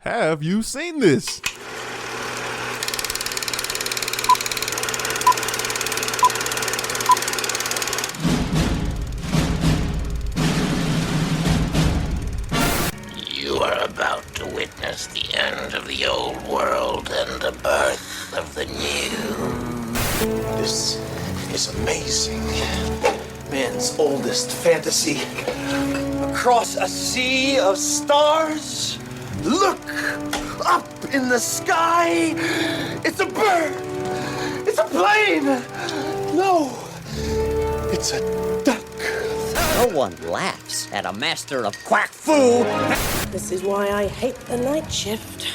Have you seen this? You are about to witness the end of the old world and the birth of the new. This is amazing. Man's oldest fantasy. Across a sea of stars, look up in the sky. It's a bird. It's a plane. No, it's a duck. No one laughs at a master of quack fu. This is why I hate the night shift.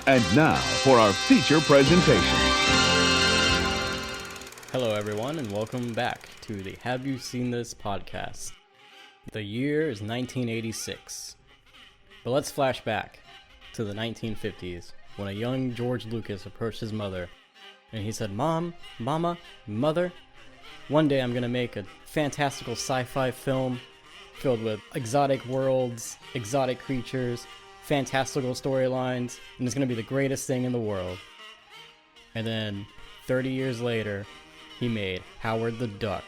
And now for our feature presentation. Hello everyone and welcome back to the Have You Seen This podcast. The year is 1986. But let's flash back to the 1950s when a young George Lucas approached his mother and he said, Mama, Mother, one day I'm going to make a fantastical sci-fi film filled with exotic worlds, exotic creatures, fantastical storylines, and it's going to be the greatest thing in the world. And then 30 years later, he made Howard the Duck,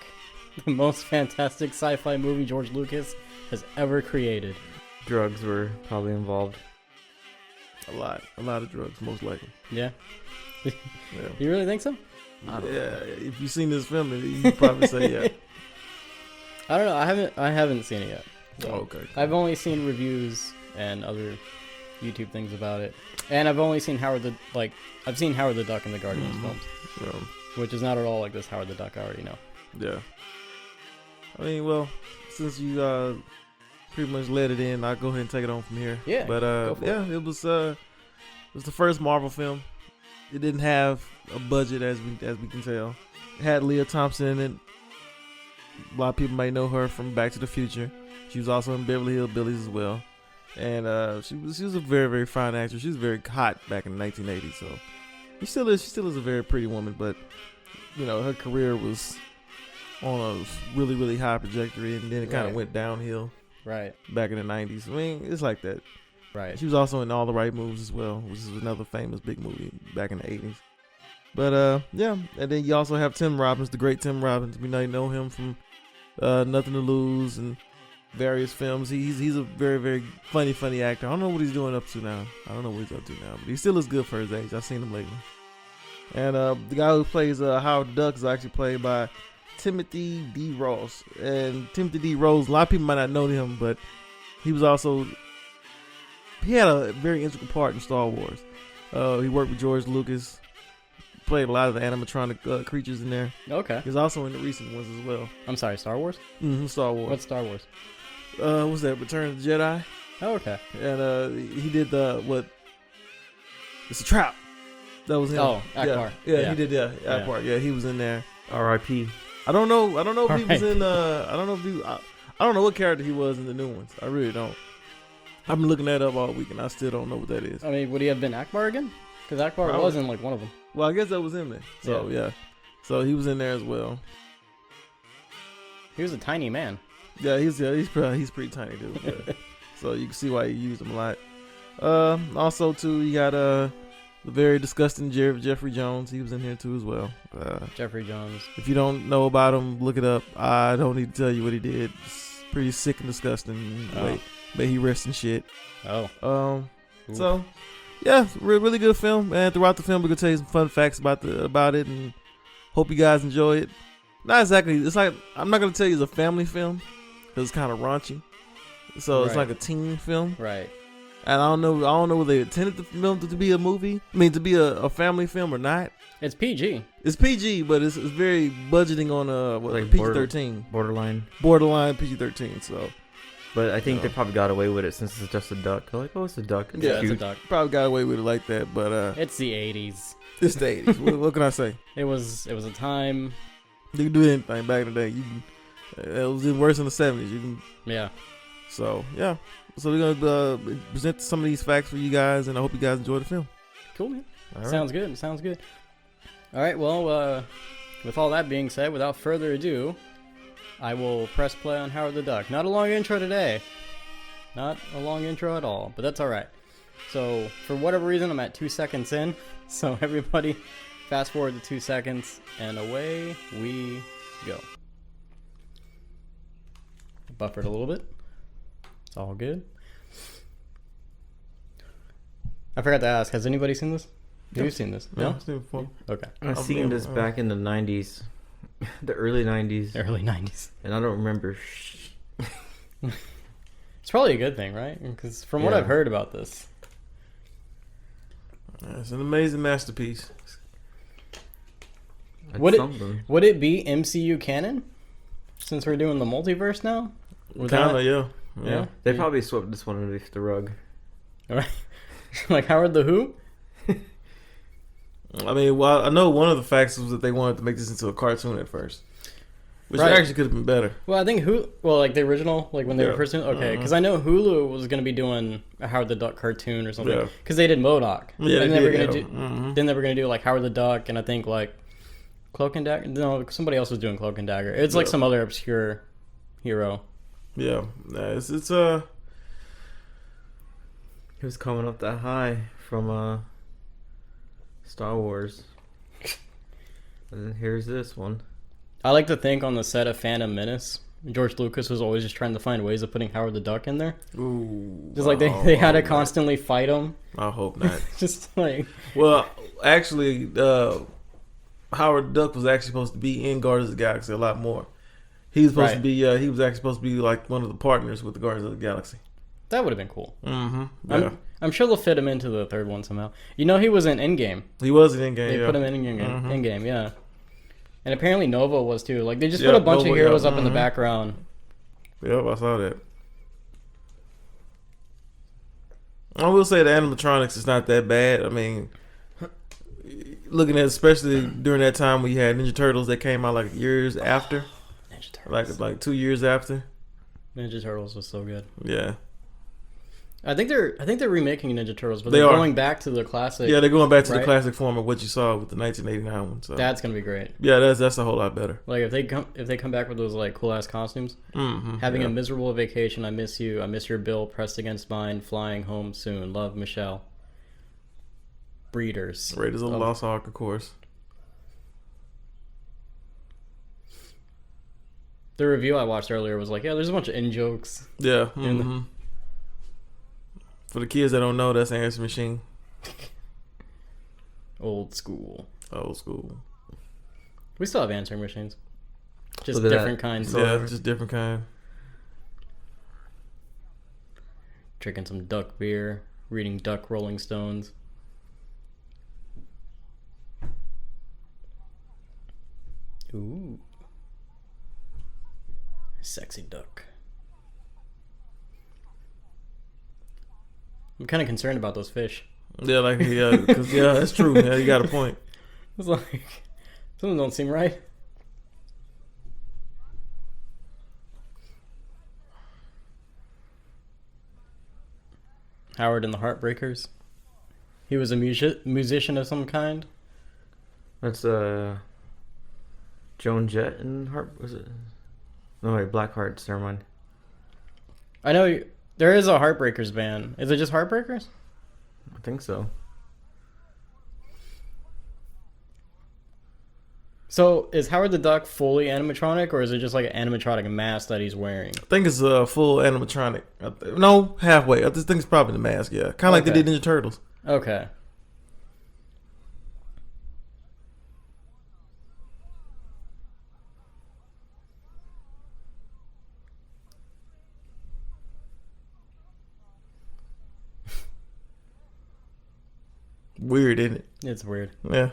the most fantastic sci-fi movie George Lucas has ever created. Drugs were probably involved. A lot of drugs, most likely. Yeah? Yeah. You really think so? Yeah, if you've seen this film, you'd probably say yeah. I don't know. I haven't seen it yet. So Oh, okay. I've only seen reviews and other YouTube things about it, and I've only seen I've seen Howard the Duck in the Guardians films, which is not at all like this Howard the Duck I already know. Yeah. I mean, well, since you pretty much let it in, I'll go ahead and take it on from here. Yeah. But it was the first Marvel film. It didn't have a budget, as we can tell. It had Leah Thompson in it. A lot of people might know her from Back to the Future. She was also in Beverly Hillbillies as well. And she was a very, very fine actress. She was very hot back in the 1980s. So she still is a very pretty woman. But you know, her career was on a really, really high trajectory, and then it kind of went downhill. Right. Back in the 90s. I mean, it's like that. Right. She was also in All the Right Moves as well, which is another famous big movie back in the 80s. But yeah, and then you also have Tim Robbins, the great Tim Robbins. We know him from Nothing to Lose and various films. He's a very, very funny actor. I don't know what he's doing up to now. But he still is good for his age. I've seen him lately. And the guy who plays Howard Duck is actually played by Timothy D. Ross. And Timothy D. Ross, a lot of people might not know him, but he had a very integral part in Star Wars. He worked with George Lucas, played a lot of the animatronic creatures in there. Okay. He's also in the recent ones as well. I'm sorry, Star Wars? Mm-hmm, Star Wars. What's Star Wars? What's that? Return of the Jedi. Oh, okay. And he did It's a Trap. That was him. Oh, Akbar. Yeah, he did. Yeah, Akbar. Yeah, he was in there. R.I.P. I don't know if he was in. I don't know what character he was in the new ones. I really don't. I've been looking that up all week, and I still don't know what that is. I mean, would he have been Akbar again? Because Akbar Probably. was in like one of them. Well, I guess that was him then. So yeah. So he was in there as well. He was a tiny man. Yeah, he's pretty tiny dude. Yeah. So you can see why he used him a lot. Also too, you got the very disgusting Jeffrey Jones. He was in here too as well. Jeffrey Jones. If you don't know about him, look it up. I don't need to tell you what he did. It's pretty sick and disgusting. Oh. May he rest in shit. Oh. So yeah, really good film. And throughout the film, we're gonna tell you some fun facts about it, and hope you guys enjoy it. Not exactly. It's like, I'm not gonna tell you it's a family film because it's kind of raunchy. So it's like a teen film. Right. And I don't know whether they intended the film to be a movie. I mean, to be a family film or not. It's PG. It's PG, but it's very budgeting on Like PG-13. Borderline PG-13. So. But I think they probably got away with it since it's just a duck. They're like, oh, it's a duck. It's It's a cute. duck. Probably got away with it like that, but It's the 80s. it's the 80s. what can I say? It was a time. You can do anything back in the day. It was even worse in the 70s. You can. Yeah. So yeah. So we're gonna present some of these facts for you guys, and I hope you guys enjoy the film. Cool, man. All right. Sounds good. All right. Well, with all that being said, without further ado, I will press play on Howard the Duck. Not a long intro today. Not a long intro at all, but that's all right. So, for whatever reason, I'm at 2 seconds in. So, everybody, fast forward to 2 seconds, and away we go. Buffered a little bit. It's all good. I forgot to ask, has anybody seen this? Have you seen this? No? I've seen it before. Okay. I've seen this back in the 90s. The early 90s. Early 90s. And I don't remember It's probably a good thing, right? Because from what Yeah. I've heard about this, It's an amazing masterpiece. would something. it be MCU canon? Since we're doing the multiverse now? Would Kinda, that- yeah. Yeah. They probably swept this one underneath the rug. All right. Like Howard the Who? I mean, well, I know one of the facts was that they wanted to make this into a cartoon at first, which Right. actually could have been better. Well, I think like the original, like when they were Yeah. first doing, okay, because I know Hulu was going to be doing a Howard the Duck cartoon or something, Yeah. because they did MODOK. Yeah, and they they were did, gonna yeah. do, Mhm. then they were going to do like Howard the Duck, and I think like Cloak and Dagger. No, somebody else was doing Cloak and Dagger. It's like Yeah. some other obscure hero. Yeah, it's He was coming up that high from Star Wars. And then here's this one. I like to think on the set of Phantom Menace, George Lucas was always just trying to find ways of putting Howard the Duck in there. ooh, Just like they had to constantly fight him. I hope not. Just like Well, actually, Howard Duck was actually supposed to be in Guardians of the Galaxy a lot more. He was supposed Right. to be. He was actually supposed to be like one of the partners with the Guardians of the Galaxy. that would have been cool. Mm-hmm. Yeah, I'm sure they'll fit him into the third one somehow. You know, he was in Endgame. he was in Endgame. They Yeah. put him in Endgame, Mhm. Endgame, yeah. And apparently Nova was too. Like they just Yeah, put a bunch Nova, of heroes yeah, up in the mhm. background. Yep, I saw that. I will say the animatronics is not that bad. I mean, looking at especially during that time we had Ninja Turtles that came out like years after, Ninja Turtles. like 2 years after. Ninja Turtles was so good. Yeah, I think they're remaking Ninja Turtles, but They they're are. going back to the classic. yeah, they're going back to the Right? classic form of what you saw with the 1989 one. So That's gonna be great. yeah, that's a whole lot better. Like if they come back with those like cool ass costumes. Mm-hmm. Having a miserable vacation. I miss you. I miss your bill pressed against mine. Flying home soon. Love, Michelle. Breeders. Raiders of the Lost Ark, of course. The review I watched earlier was like, yeah, there's a bunch of in jokes. Yeah. In the- Mm-hmm. For the kids that don't know, that's Answer Machine. Old school. Old school. We still have answering machines. Just Look at different that. kinds. Yeah, just different kind. Drinking some duck beer. Reading Duck Rolling Stones. Ooh. Sexy duck. I'm kind of concerned about those fish. Yeah, like because yeah, that's true. Yeah, you got a point. It's like something don't seem right. Howard and the Heartbreakers. He was a musician of some kind. That's Joan Jett and Heart, was it? No, wait, Black Hearts, never mind. I know there is a Heartbreakers band. Is it just Heartbreakers? I think so. So is Howard the Duck fully animatronic, or is it just like an animatronic mask that he's wearing? I think it's a full animatronic. No, halfway. I just think it's probably the mask. Yeah, kind of like they Okay. did Ninja Turtles. Okay. Weird, isn't it? It's weird. Yeah.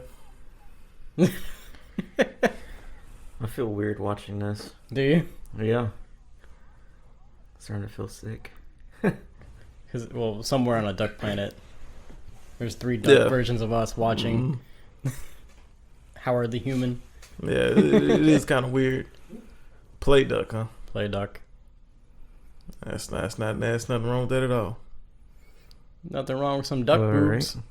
I feel weird watching this. Do you? Yeah. Starting to feel sick. Because, well, somewhere on a duck planet, there's 3 duck versions of us watching Howard the Human Yeah, it is kind of weird. Play duck, huh? play duck. That's nothing wrong with that at all. Nothing wrong with some duck All boobs. right.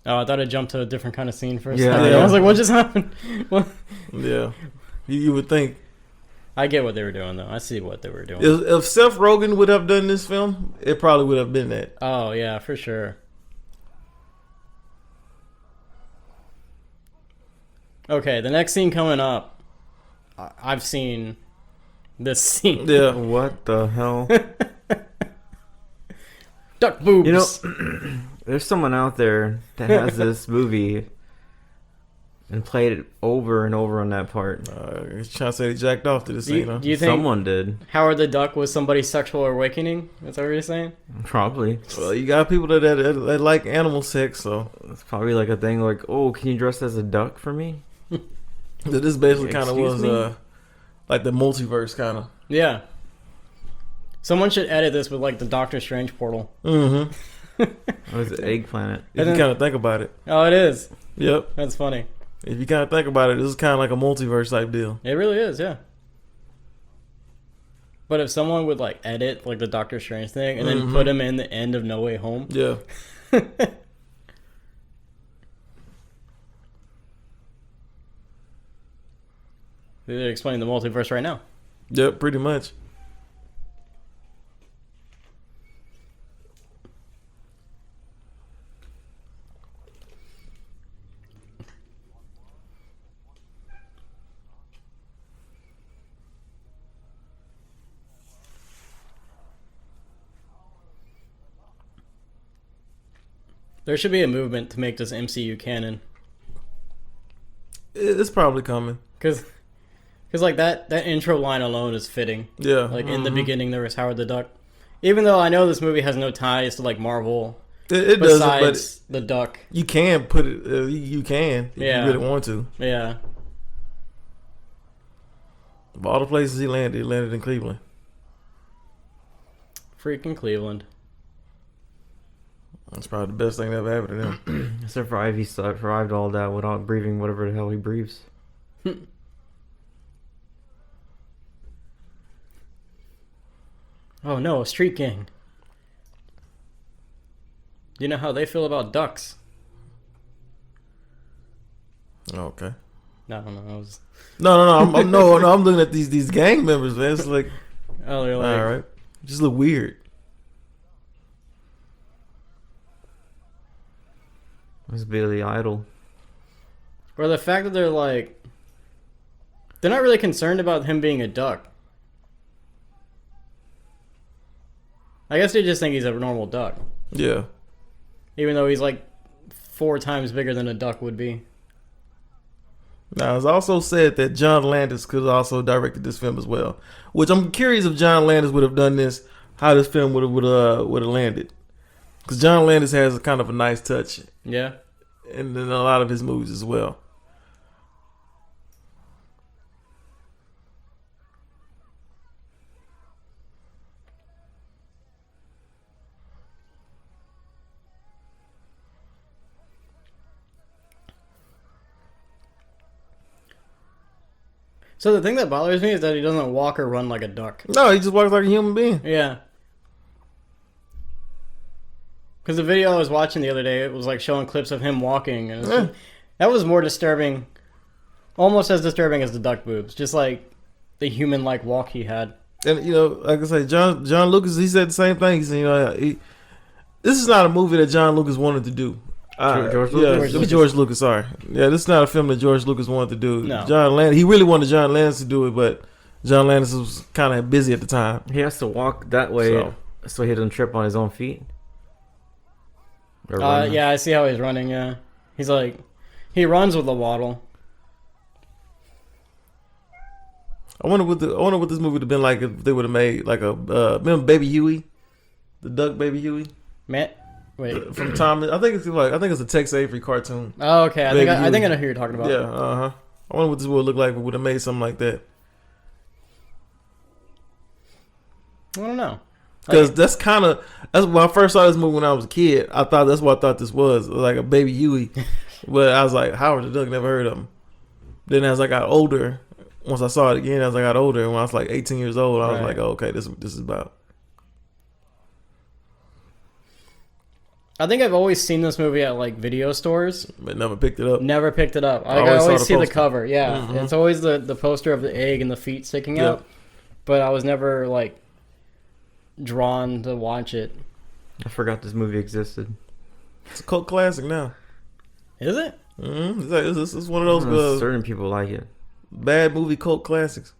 Oh, I thought it jumped to a different kind of scene for a Yeah, second. yeah. I was like, what just happened? What? Yeah, you would think I get what they were doing, though. I see what they were doing. If Seth Rogen would have done this film, it probably would have been that. Oh, yeah, for sure. Okay, the next scene coming up, I've seen this scene. Yeah. What the hell? Duck boobs. You know, there's someone out there that has this movie and played it over and over on that part. He's trying to say he jacked off to this scene, huh? Do you think Someone did. Howard the Duck was somebody's sexual awakening? That's what you're saying? Probably. Well, you got people that like animal sex, so It's probably like a thing like, oh, can you dress as a duck for me? this basically kind of Excuse was me? like the multiverse kind of. Yeah. Someone should edit this with like the Doctor Strange portal. Mm-hmm. What is it? Egg Planet. If you kind of think about it. Oh, it is. Yep. That's funny. If you kind of think about it, this is kind of like a multiverse type deal. It really is, yeah. But if someone would like edit like the Doctor Strange thing and then put him in the end of No Way Home, Yeah. they're explaining the multiverse right now. Yep, pretty much. There should be a movement to make this MCU canon. It's probably coming. Because like that intro line alone is fitting. Yeah. Like in the beginning there was Howard the Duck. Even though I know this movie has no ties to like Marvel It doesn't, besides but the duck. you can put it. You can if Yeah. you really want to. Yeah. Of all the places he landed in Cleveland. Freaking Cleveland. That's probably the best thing that ever happened to them. Except for Ivy survived all that without breathing whatever the hell he breathes. Oh no, a street gang. You know how they feel about ducks? Okay. No, I was. No. I'm looking at these gang members, man. It's like, Oh, they're like. all right, just look weird. It's Billy Idol. Or the fact that they're like. They're not really concerned about him being a duck. I guess they just think he's a normal duck. Yeah. Even though he's like 4 times bigger than a duck would be. Now, it's also said that John Landis could have also directed this film as well. Which I'm curious if John Landis would have done this, how this film would have landed. Because John Landis has a kind of a nice touch Yeah. in a lot of his movies as well. So the thing that bothers me is that he doesn't walk or run like a duck. No, he just walks like a human being. Yeah. Because the video I was watching the other day, it was like showing clips of him walking, and that was more disturbing, almost as disturbing as the duck boobs. Just like the human-like walk he had. And you know, like I say, John Lucas, he said the same thing. He said, this is not a movie that John Lucas wanted to do. George Lucas? Yeah, George Lucas. Sorry, yeah, this is not a film that George Lucas wanted to do. No. John Landis, he really wanted John Landis to do it, but John Landis was kind of busy at the time. He has to walk that way so he doesn't trip on his own feet. Or run. Yeah, I see how he's running. Yeah, he's like, he runs with a waddle. I wonder what this movie would have been like if they would have made like a remember Baby Huey, the duck Baby Huey. Matt, wait. From Tom, I think it's a Tex Avery cartoon. Oh, okay. I think I Huey. know who you're talking about. Yeah, I wonder what this would look like if we would have made something like that. I don't know. Because that's when I first saw this movie when I was a kid. That's what I thought this was, like a Baby Huey. But I was like, Howard the Duck, never heard of him. Then as I got older, once I saw it again, as I got older, and when I was like 18 years old, I was like, oh, okay, this is about. I think I've always seen this movie at like video stores. But never picked it up. Never picked it up. I always saw always the see the poster. cover. Yeah, Mhm. it's always the poster of the egg and the feet sticking Yep. out. But I was never like drawn to watch it. I forgot this movie existed. It's a cult classic now. Is it? It's one of those Certain people like it. bad movie cult classics.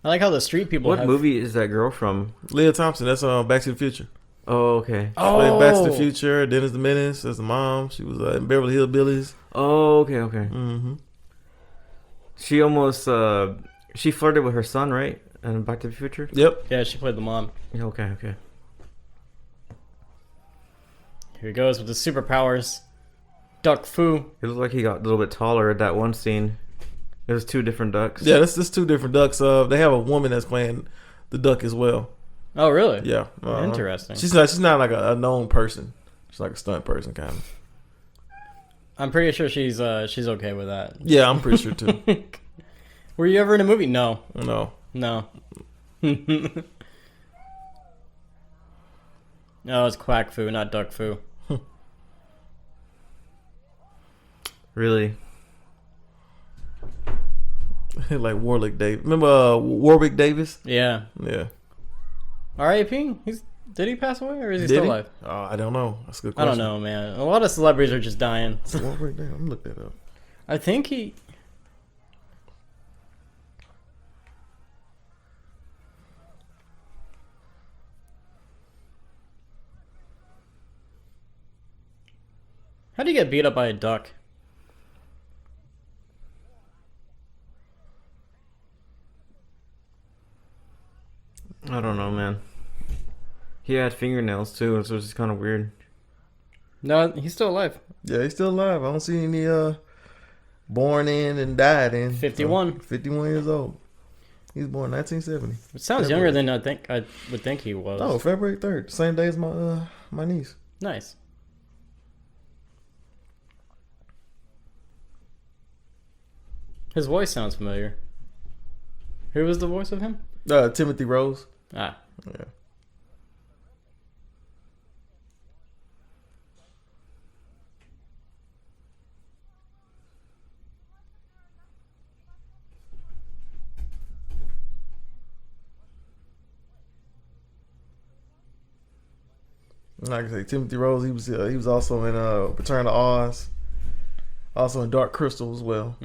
I like how the street people. What have... movie is that girl from? Leah Thompson. That's Back to the Future. Oh, okay. Played Back to the Future. Dennis the Menace as the mom. She was in Beverly Hillbillies. Oh, okay. Mm-hmm. She almost she flirted with her son, right? And Back to the Future. Yep. Yeah, she played the mom. Yeah, okay. Here he goes with the superpowers. Duck Fu. It looked like he got a little bit taller at that one scene. It was two different ducks. Yeah, that's two different ducks. They have a woman that's playing the duck as well. Oh, really? Yeah. Interesting. She's not like a known person. She's like a stunt person kind of. I'm pretty sure she's okay with that. Yeah, I'm pretty sure too. Were you ever in a movie? No. No. No, it's Quack Fu, not Duck Fu. Really? Like Warwick Davis. Remember Warwick Davis? Yeah. Yeah. R.I.P. Did he pass away or is he Did still he? alive? I don't know. That's a good I question. don't know, man. A lot of celebrities are just dying. Warwick Davis. I'm gonna look that up. I think he. How do you get beat up by a duck? I don't know, man. He had fingernails too, so it's just kind of weird. No, he's still alive. Yeah, he's still alive. I don't see any born in and died in. 51. 51 years old. He was born 1970. It sounds younger than I would think he was. Oh, February 3rd. Same day as my niece. Nice. His voice sounds familiar. Who was the voice of him? Timothy Rose. Ah. Yeah. Like I say, Timothy Rose. He was also in Return to Oz. Also in Dark Crystal as well.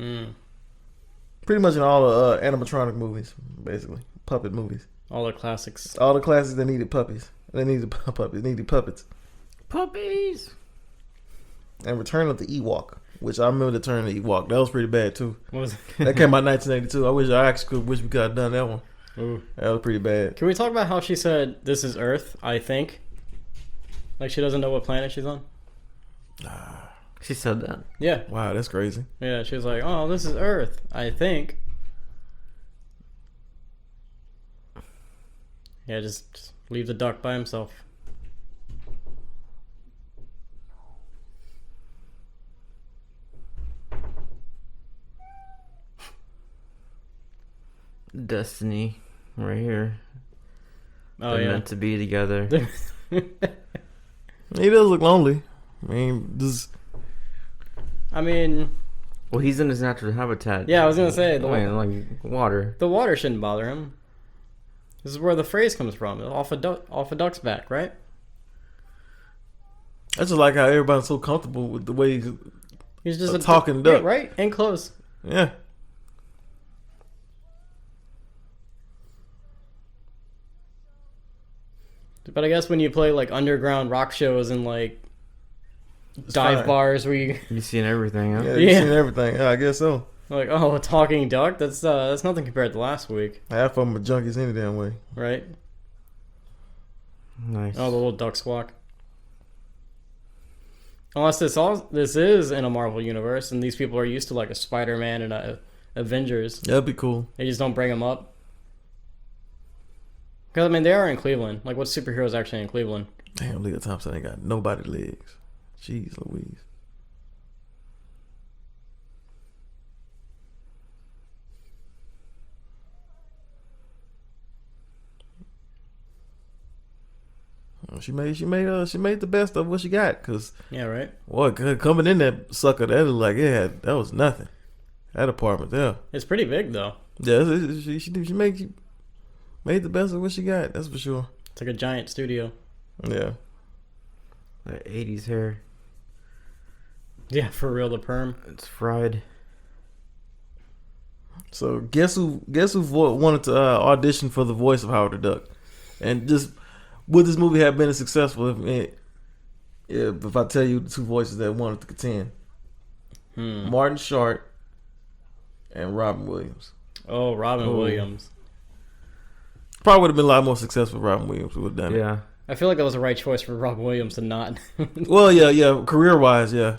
Pretty much in all the animatronic movies, basically puppet movies. All the classics. All the classics that needed puppies. They needed puppies. Needed puppets. Puppies. And Return of the Ewok, which I remember the Return of the Ewok. That was pretty bad too. What was That came out in 1982. I actually wish we could have done that one. Ooh. That was pretty bad. Can we talk about how she said this is Earth? I think. Like she doesn't know what planet she's on. She said that. Yeah. Wow, that's crazy. Yeah. She was like, "Oh, this is Earth. I think." Yeah, just leave the duck by himself. Destiny, right here. Oh, They're yeah. meant to be together. He does look lonely. I mean, Well, he's in his natural habitat. Yeah, I was gonna say like water. the water shouldn't bother him. This is where the phrase comes from. Off a duck's back, right? I just like how everybody's so comfortable with the way He's just a talking duck. Yeah, right? And close. Yeah. But I guess when you play like underground rock shows and like dive fine. bars where you You've seen everything, huh? Yeah, you've seen everything. Yeah, I guess so. like, oh, a talking duck? That's nothing compared to last week, Half of them are junkies any damn way. right? Nice. Oh, the little duck squawk. Unless this is in a Marvel universe and these people are used to like a Spider-Man and a Avengers. That'd be cool. They just don't bring them up. Because, I mean, they are in Cleveland. Like, what superheroes actually in Cleveland? Damn, Leah Thompson ain't got nobody legs. Jeez Louise. She made the best of what she got. Cause Yeah, right. boy, coming in that sucker, that was like that was nothing. That apartment there. It's pretty big though. Yeah, she made the best of what she got. That's for sure. It's like a giant studio. Yeah. That 80s hair. Yeah, for real, the perm. It's fried. So guess who wanted to audition for the voice of Howard the Duck, and just would this movie have been successful if I tell you the two voices that wanted to contend? Martin Short and Robin Williams. Oh, Robin Williams. Probably would have been a lot more successful if Robin Williams would have done it. Yeah. I feel like that was the right choice for Robin Williams to not. Well, yeah, career wise, yeah.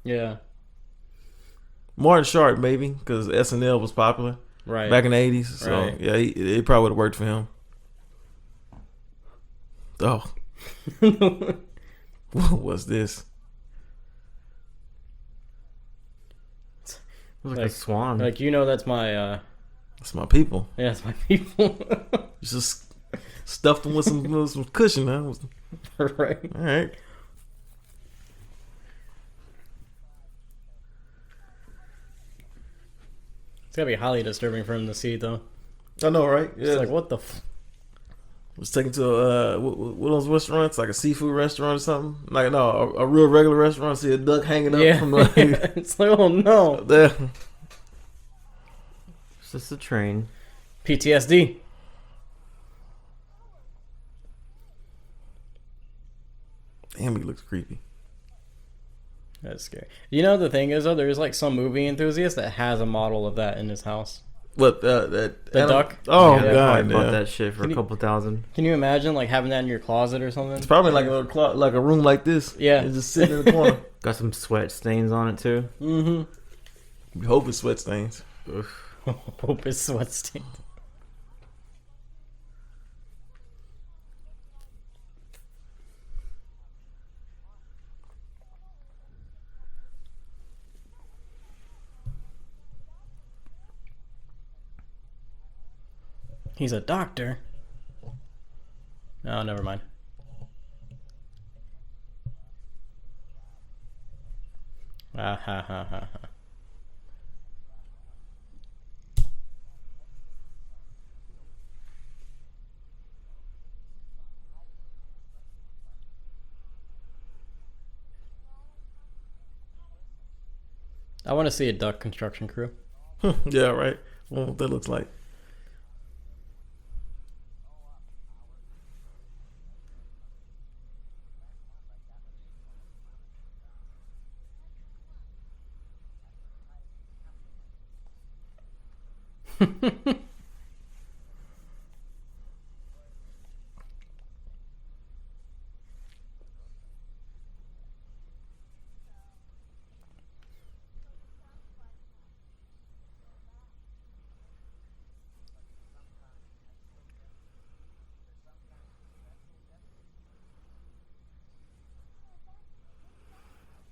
Yeah. Martin Short maybe because SNL was popular Right. back in the 80s. So Right. yeah, it probably would have worked for him. Oh, what's this? It was like a swan. Like, you know, that's my. That's my people. Yeah, that's my people. Just stuffed them with some cushion, huh? Right. All right. It's gotta be highly disturbing for him to see, though. I know, right? Yeah. It's like, what the? Was taken to one of those restaurants, like a seafood restaurant or something. Like no, a real regular restaurant. See a duck hanging up Yeah. from the. It's like, oh no. There. It's just a train. PTSD. Damn, he looks creepy. That's scary. You know, the thing is, though, there's like some movie enthusiast that has a model of that in his house. What The animal- duck? Oh Yeah, god, I bought yeah. that shit for Can a you- couple thousand. Can you imagine like having that in your closet or something? It's probably like a room like this. Yeah. It's just sitting in the corner. Got some sweat stains on it too. Mm-hmm. We hope it's sweat stains. Hope it's sweat stained. He's a doctor. Oh, never mind. Ah ha ha ha ha. I want to see a duck construction crew. Yeah, right. Well, what that looks like.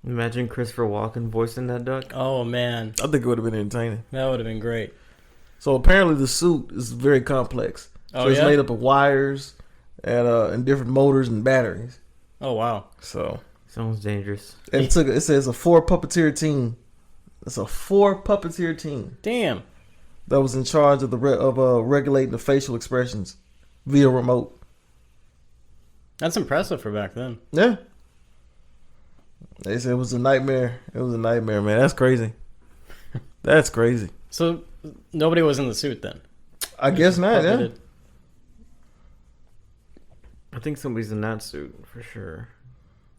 Imagine Christopher Walken voicing that duck. Oh man, I think it would have been entertaining. that would have been great. So apparently the suit is very complex. So Oh, it's yeah? made up of wires and different motors and batteries. Oh wow. So Sounds dangerous. and it says a 4 puppeteer team. It's a 4 puppeteer team Damn. that was in charge of regulating the facial expressions via remote. That's impressive for back then. Yeah. They said it was a nightmare. It was a nightmare, man. That's crazy. That's crazy. So nobody was in the suit then. I guess not, yeah. Puppeted. I think somebody's in that suit for sure.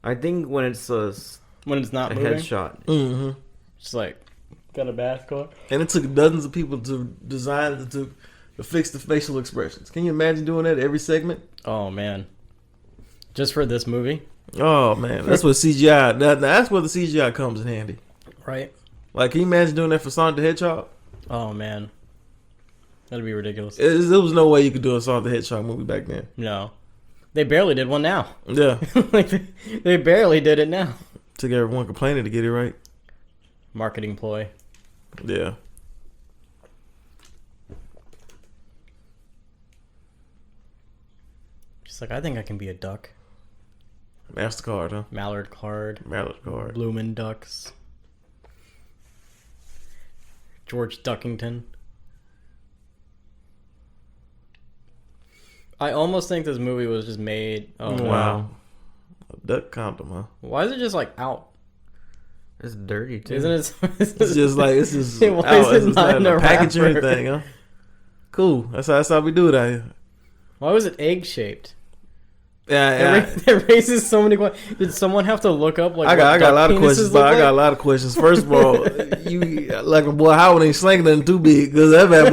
I think when it's a When it's not moving. headshot. Mm-hmm. Just like got a bath going. And it took dozens of people to design it to fix the facial expressions. Can you imagine doing that every segment? Oh man. Just for this movie, Oh man, that's what CGI. That's where the CGI comes in handy. right? Like, can you imagine doing that for Sonic the Hedgehog? Oh man. That'd be ridiculous. There was no way you could do a Sonic the Hedgehog movie back then. No. They barely did one now. Yeah, Like they barely did it now. took everyone complaining to get it right. Marketing ploy. Yeah. Just like, I think I can be a duck. MasterCard, huh? Mallard Card. Mallard Card. Bloomin' Ducks. George Duckington. I almost think this movie was just made. Oh Wow. wow! A duck condom, huh? Why is it just like out? It's dirty too. Isn't it? It's just like it's just Why is out. it It's not in a a package or wrapper? anything, huh? Cool. That's how we do it out here. Why was it egg shaped? Yeah, It raises so many questions. Did someone have to look up like? I got a lot of questions. But I got a Like? lot of questions. First of all, you like a boy Howard ain't slinging nothing too big because that bad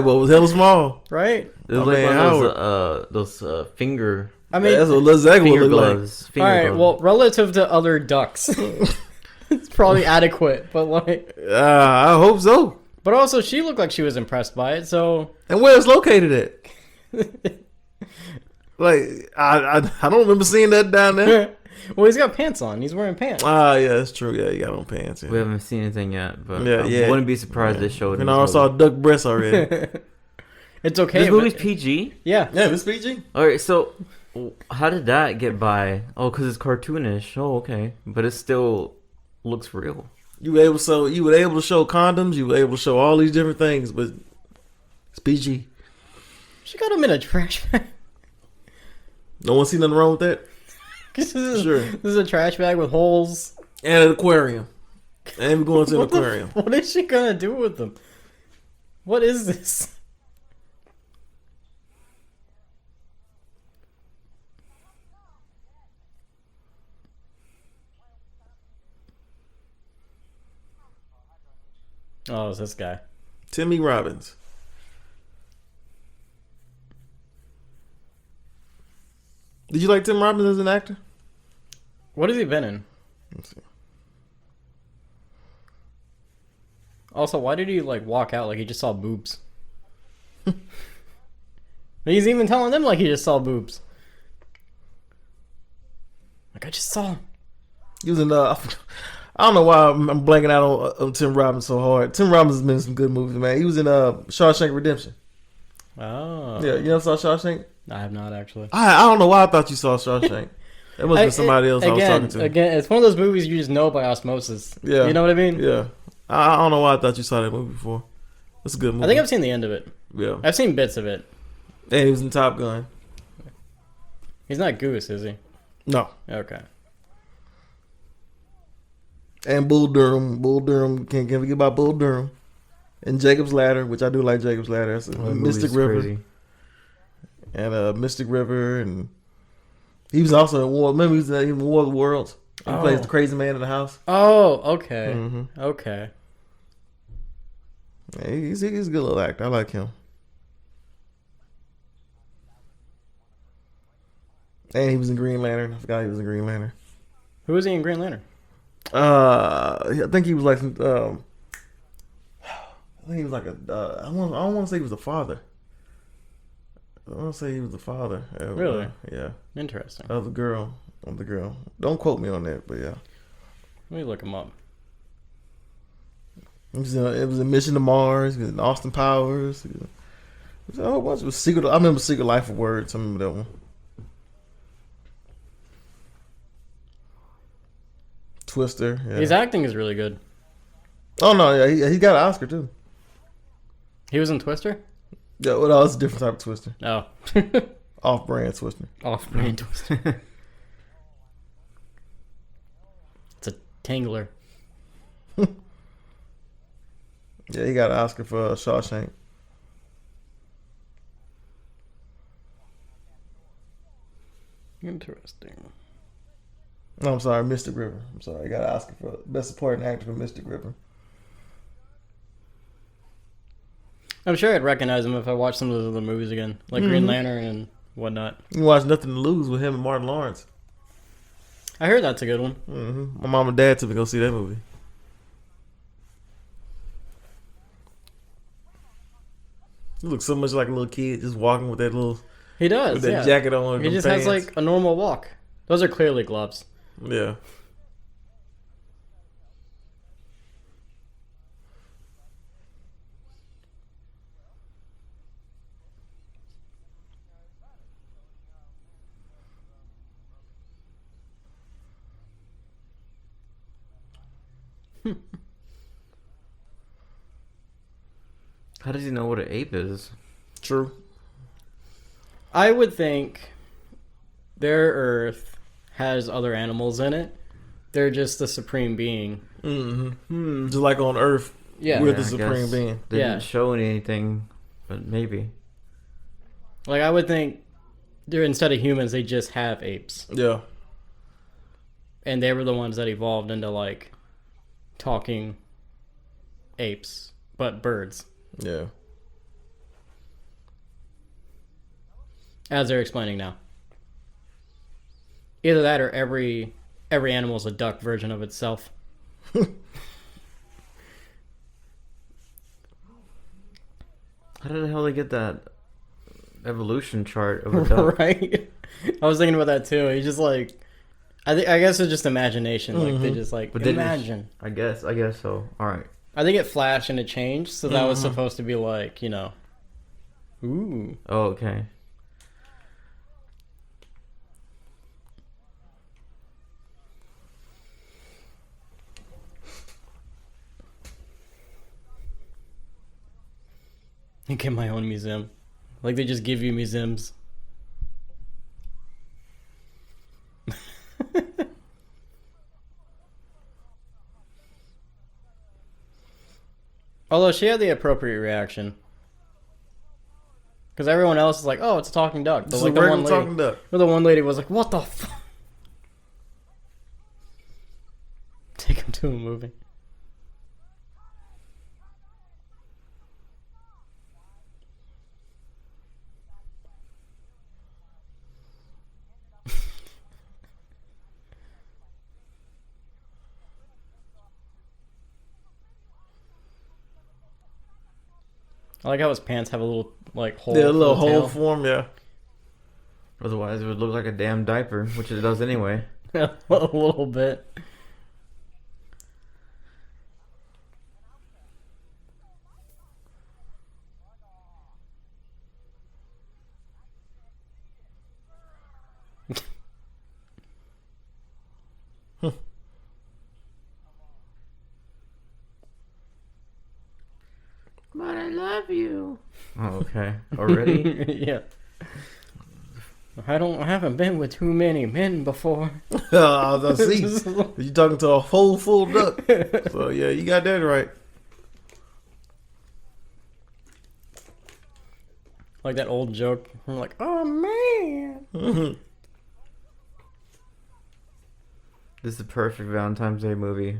boy was hella small. Right. It was My like man one of those finger. I mean, That's what exactly what Finger it looked like. gloves. all Finger right. gloves. Well, relative to other ducks, it's probably adequate. But like, I hope so. but also she looked like she was impressed by it. So And where it's located at? Like I don't remember seeing that down there. well, he's got pants on. He's wearing pants. Yeah, that's true. Yeah, you got on pants. we Yeah. haven't seen anything yet, but Yeah, I yeah. wouldn't be surprised they showed it. And I already saw duck breasts already. It's okay. This but- movie's PG. yeah. Yeah, this PG. All right, so how did that get by? Oh, because it's cartoonish. Oh, okay, but it still looks real. You were able to show condoms. You were able to show all these different things, but it's PG. She got him in a trash bag. No one see nothing wrong with that. Sure. This is a trash bag with holes. And an aquarium. And we're going to an aquarium. What is she gonna do with them? What is this? Oh, it's this guy. Timmy Robbins. Did you like Tim Robbins as an actor? What has he been in? Let's see. Also, why did he like walk out like he just saw boobs? He's even telling them like he just saw boobs. Like I just saw him. He was in I don't know why I'm blanking out on Tim Robbins so hard. Tim Robbins has been in some good movies, man. He was in Shawshank Redemption. Oh. Yeah, you never saw Shawshank? I have not actually. I don't know why I thought you saw Shawshank. That must have been somebody else I was talking to. Again, it's one of those movies you just know by osmosis. Yeah. You know what I mean? Yeah. I don't know why I thought you saw that movie before. It's a good movie. I think I've seen the end of it. Yeah. I've seen bits of it. And he was in Top Gun. He's not Goose, is he? No. Okay. And Bull Durham. Bull Durham. Can't forget about Bull Durham. And Jacob's Ladder, which I do like Jacob's Ladder. That's That Mystic movie's River. crazy. And Mystic River. And he was also in War. Remember he was in War of the Worlds? He plays the crazy man in the house. Oh, okay. Mm-hmm. Okay. Yeah, he's a good little actor. I like him. And he was in Green Lantern. I forgot he was in Green Lantern. Who was he in Green Lantern? I think he was like I think he was like I don't want to say he was the father. I want to say he was the father. Really? Yeah. Interesting. Of the girl. Don't quote me on that, but yeah. Let me look him up. It was a Mission to Mars. It was in Austin Powers. It was a whole bunch of Secret. I remember Secret Life of Words. I remember that one. Twister. Yeah. His acting is really good. Oh no, yeah, he got an Oscar too. He was in Twister? Yeah, well, no, it's a different type of Twister. Oh. Off-brand Twister. Off-brand Twister. It's a Tangler. Yeah, he got an Oscar for Shawshank. Interesting. No, I'm sorry, Mystic River. I'm sorry, he got an Oscar for Best Supporting Actor for Mystic River. I'm sure I'd recognize him if I watched some of those other movies again, like Green Lantern and whatnot. You watch Nothing to Lose with him and Martin Lawrence. I heard that's a good one. Mm-hmm. My mom and dad took me to go see that movie. He looks so much like a little kid just walking with that little He does. with that Yeah. jacket on. He and just them has pants. like a normal walk. Those are clearly gloves. Yeah. How does he know what an ape is? True. I would think their Earth has other animals in it. They're just the supreme being. Mm-hmm. Just like on Earth, Yeah. we're Yeah, the I supreme guess. being. They Yeah. didn't show anything, but maybe. Like, I would think they're, instead of humans, they just have apes. Yeah. And they were the ones that evolved into, like, talking apes, but birds. Yeah. As they're explaining now. Either that or every animal's a duck version of itself. How the hell they get that evolution chart of a duck? Right? I was thinking about that too. He's just like, I guess it's just imagination. Like they just like But they didn't- imagine. I guess so. All right. I think it flashed and it changed, so that was supposed to be like, you know, ooh. Oh, okay. I get my own museum. Like they just give you museums. Although she had the appropriate reaction. Because everyone else is like, oh, it's a talking duck. But Just like a the regular one lady, talking duck. but the one lady was like, what the fuck? Take him to a movie. I like how his pants have a little like hole. Yeah, a little for the hole tail. form, yeah. Otherwise, it would look like a damn diaper, which it does anyway. A little bit. But I love you. Oh, okay. Already? Yeah. I haven't been with too many men before. I see. You talking to a whole full duck. So yeah, you got that right. Like that old joke. I'm like, oh man. This is the perfect Valentine's Day movie.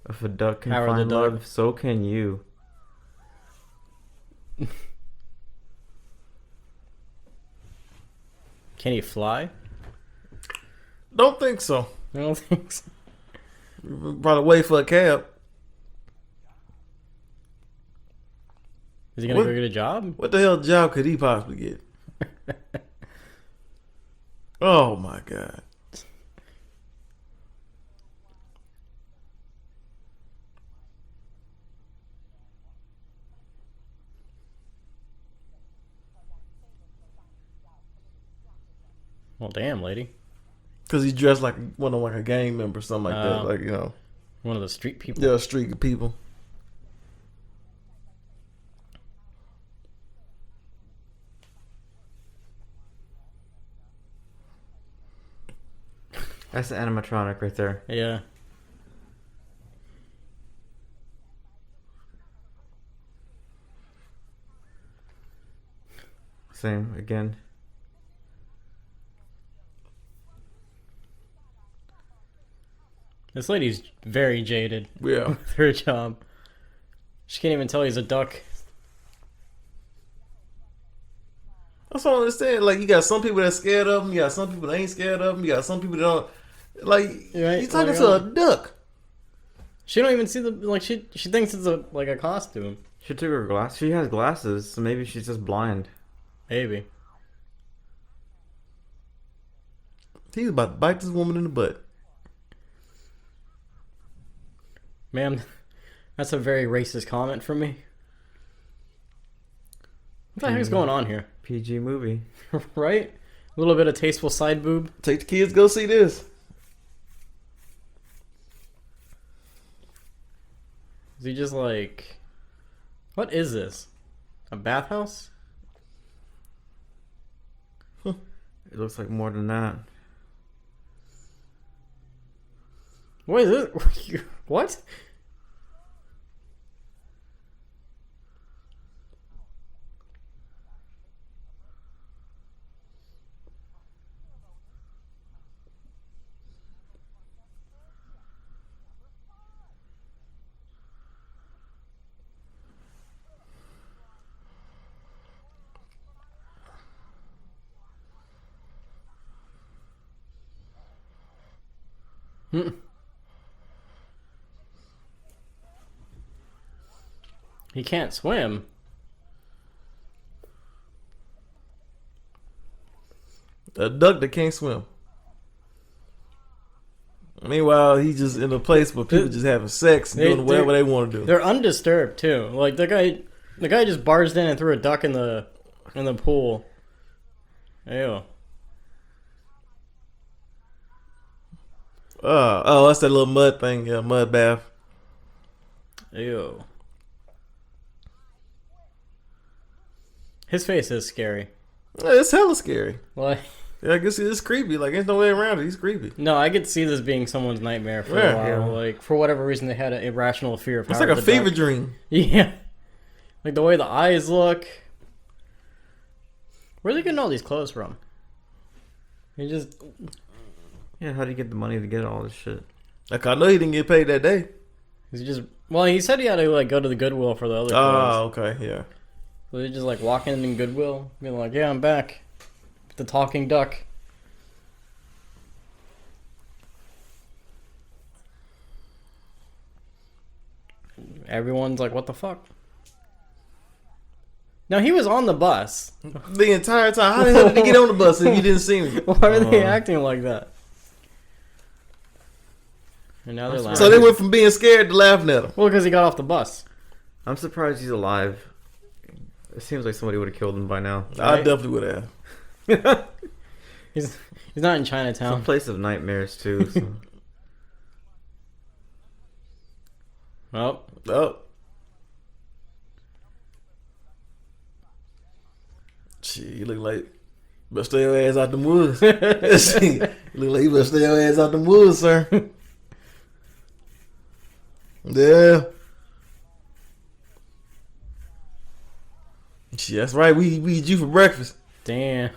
If a duck can Howard the find Duck. love, so can you. Can he fly? Don't think so. I don't think so. Probably wait for a cab. Is he gonna What? go get a job? What the hell job could he possibly get? Oh my god. Well, damn, lady. Because he's dressed like one of like a gang member or something like that. Oh. Like, you know, One of the street people. they're street people. That's the animatronic right there. Yeah. Same again. This lady's very jaded Yeah. with her job. She can't even tell he's a duck. That's what I understand. Like, you got some people that's scared of him. You got some people that ain't scared of him. You got some people that don't. Like, Right, you talking like, to a duck. She don't even see the like. She thinks it's a like a costume. She took her glass. She has glasses, so maybe she's just blind. Maybe. He's about to bite this woman in the butt. Ma'am, that's a very racist comment from me. What the heck is going on here? PG movie. Right? A little bit of tasteful side boob. Take the kids, go see this. Is he just like... What is this? A bathhouse? It looks like more than that. What is this? What? He can't swim. A duck that can't swim. Meanwhile, he's just in a place where people just having sex and doing whatever they want to do. They're undisturbed too. Like the guy just barged in and threw a duck in the pool. Ew. Oh, that's that little mud thing. Yeah, mud bath. Ew. His face is scary. Yeah, it's hella scary. Like, yeah, I guess it's creepy. Like, there's no way around it. He's creepy. no, I could see this being someone's nightmare for a while. Yeah. Like, for whatever reason, they had an irrational fear of It's Howard like a the fever Duck. dream. Yeah. Like the way the eyes look. Where are they getting all these clothes from? He just... Yeah, how do you get the money to get all this shit? Like, I know he didn't get paid that day. He's just... Well, he said he had to, like, go to the Goodwill for the other clothes. Oh, okay, yeah. So they just, like, walk in Goodwill, being like, yeah, I'm back. The talking duck. Everyone's like, what the fuck? Now, he was on the bus. The entire time. How the hell did he get on the bus if you didn't see me? Why are they acting like that? And now they're laughing. So they went from being scared to laughing at him. Well, because he got off the bus. I'm surprised he's alive. It seems like somebody would have killed him by now. I definitely would have. He's not in It's a Chinatown. place of nightmares too. So. Oh. Oh. Shit, you look like you better stay your ass out the woods. You look like you better stay your ass out the woods, sir. Yeah. Shit, that's right. We eat you for breakfast. Damn.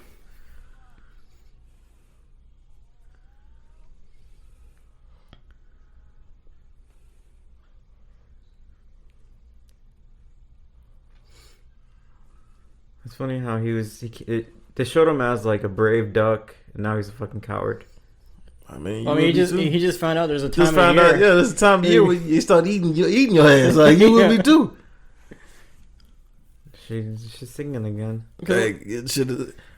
It's funny how they showed him as like a brave duck, and now he's a fucking coward. I mean, He just found out there's a time just found of year. out. Yeah, there's a time of year where you start eating your ass. Like you will be too. She's singing again. Hey,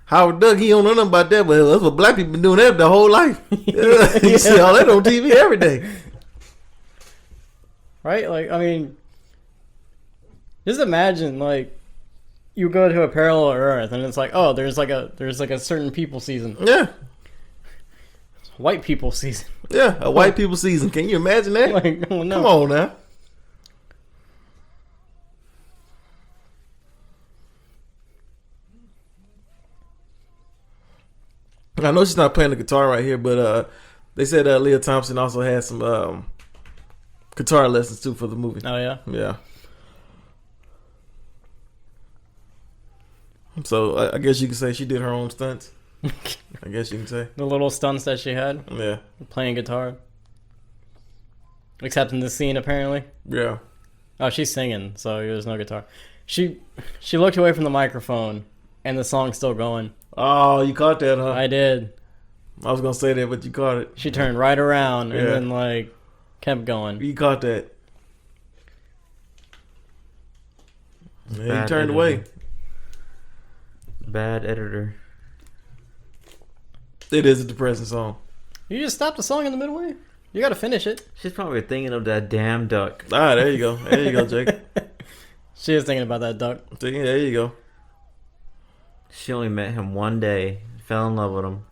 Howard Duck, he don't know nothing about that, but that's what black people been doing that their whole life. You see all that on TV every day. Right? Like, I mean, just imagine, like, you go to a parallel Earth, and it's like, oh, there's like a certain people season. Yeah. White people season. Yeah, a white people season. Can you imagine that? Like, oh, no. Come on now. I know she's not playing the guitar right here, but they said Leah Thompson also had some guitar lessons too for the movie. Oh, yeah? Yeah. So I guess you can say she did her own stunts. I guess you can say. The little stunts that she had. Yeah. Playing guitar. Except in this scene, apparently. Yeah. Oh, she's singing, so there's no guitar. She looked away from the microphone, and the song's still going. Oh, you caught that, huh? I did. I was gonna say that, but you caught it. She turned right around and Yeah. then, like, kept going. You caught that. Yeah, Bad he turned editor. away. Bad editor. It is a depressing song. You just stopped the song in the middle way? You gotta finish it. She's probably thinking of that damn duck. All right, there you go. There you go, Jake. She is thinking about that duck. See, there you go. She only met him one day, fell in love with him.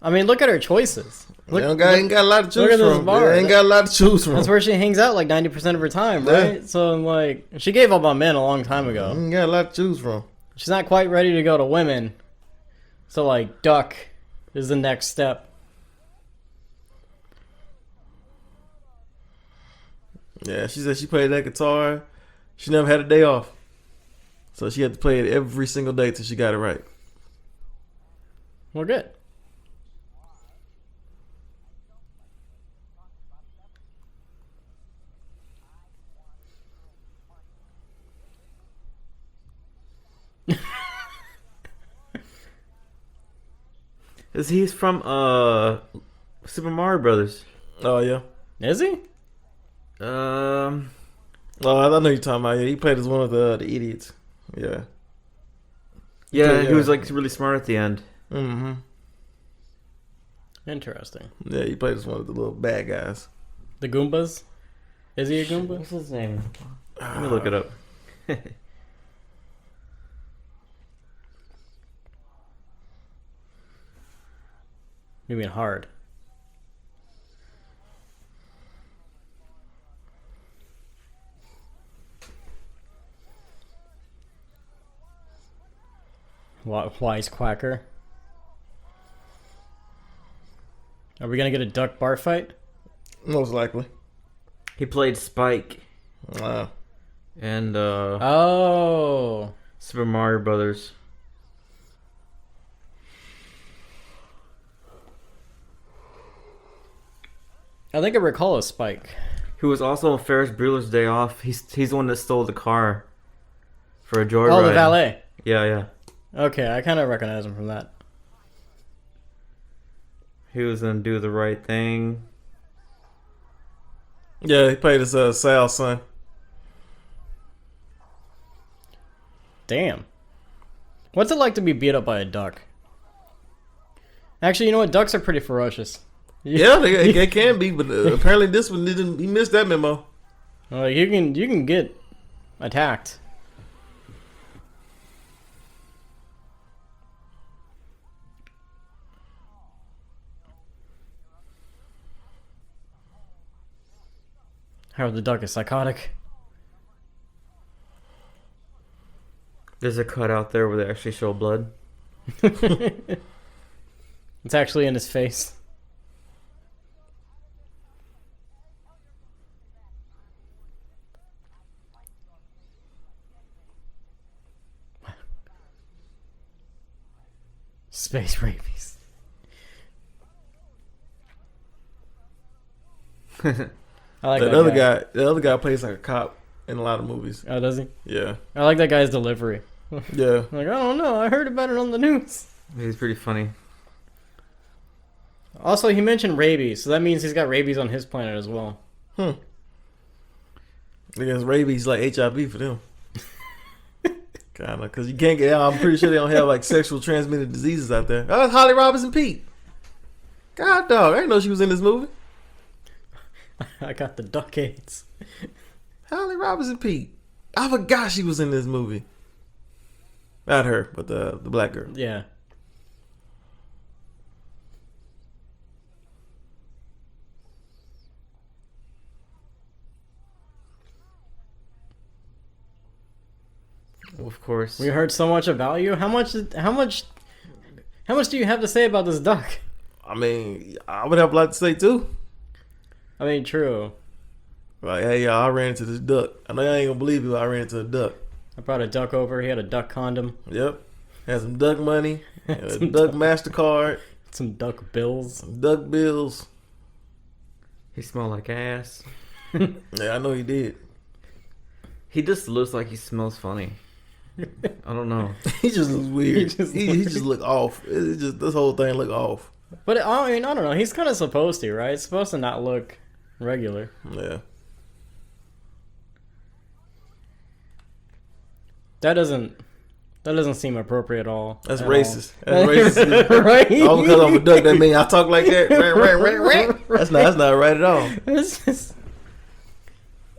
I mean, look at her choices. Look, ain't got a lot to look choose at this from. bar. Ain't got a lot to choose from. That's where she hangs out like 90% of her time, right? Yeah. So, like, she gave up on men a long time ago. Ain't got a lot to choose from. She's not quite ready to go to women. So, like, Duck is the next step. Yeah, she said she played that guitar. She never had a day off. So she had to play it every single day till she got it right. Well, good. He's from Super Mario Brothers. Oh, yeah. Is he? Oh, I know you're talking about. Yeah, he played as one of the idiots. Yeah. Yeah, he was like really smart at the end. Mm-hmm. Interesting. Yeah, he played as one of the little bad guys. The Goombas? Is he a Goomba? What's his name? Let me look it up. You mean hard? Wisecracker. Are we gonna get a duck bar fight? Most likely. He played Spike Wow. and Oh. Super Mario Brothers. I think I recall a Spike. Who was also on Ferris Bueller's Day Off. He's the one that stole the car for a joyride. Oh, the valet. Yeah. Okay, I kind of recognize him from that. He was in Do the Right Thing. Yeah, he played as Sal's son. Damn. What's it like to be beat up by a duck? Actually, you know what? Ducks are pretty ferocious. Yeah, they can be, but apparently this one didn't. He missed that memo. Like you can get attacked. How the duck is psychotic. There's a cut out there where they actually show blood. It's actually in his face. Space rabies. I like that The other guy plays like a cop in a lot of movies. Oh, does he? Yeah. I like that guy's delivery. Yeah. Like, I don't know. I heard about it on the news. He's pretty funny. Also, he mentioned rabies, so that means he's got rabies on his planet as well. I guess rabies like HIV for them. Kind of, because you can't get out. I'm pretty sure they don't have like sexual transmitted diseases out there. Oh, that's Holly Robinson Pete. God, dog. I didn't know she was in this movie. I got the duck AIDS. Holly Robinson Pete. I forgot she was in this movie. Not her, but the black girl. Yeah. Of course. We heard so much about you. How much do you have to say about this duck? I mean, I would have a lot to say too. I mean, true. Like, hey, y'all, I ran into this duck. I know y'all ain't gonna believe it, but I ran into a duck. I brought a duck over. He had a duck condom. Yep. Had some duck money. Had a duck MasterCard. Some duck bills. Some duck bills. He smelled like ass. Yeah, I know he did. He just looks like he smells funny. I don't know. He just looks weird. He just look off. It's just this whole thing look off. But I mean, I don't know. He's kind of supposed to, right? It's supposed to not look regular. Yeah. That doesn't seem appropriate at all. That's at racist. all. That's racist. Right? All because I'm a duck, that mean I talk like that. That's not right at all. It's just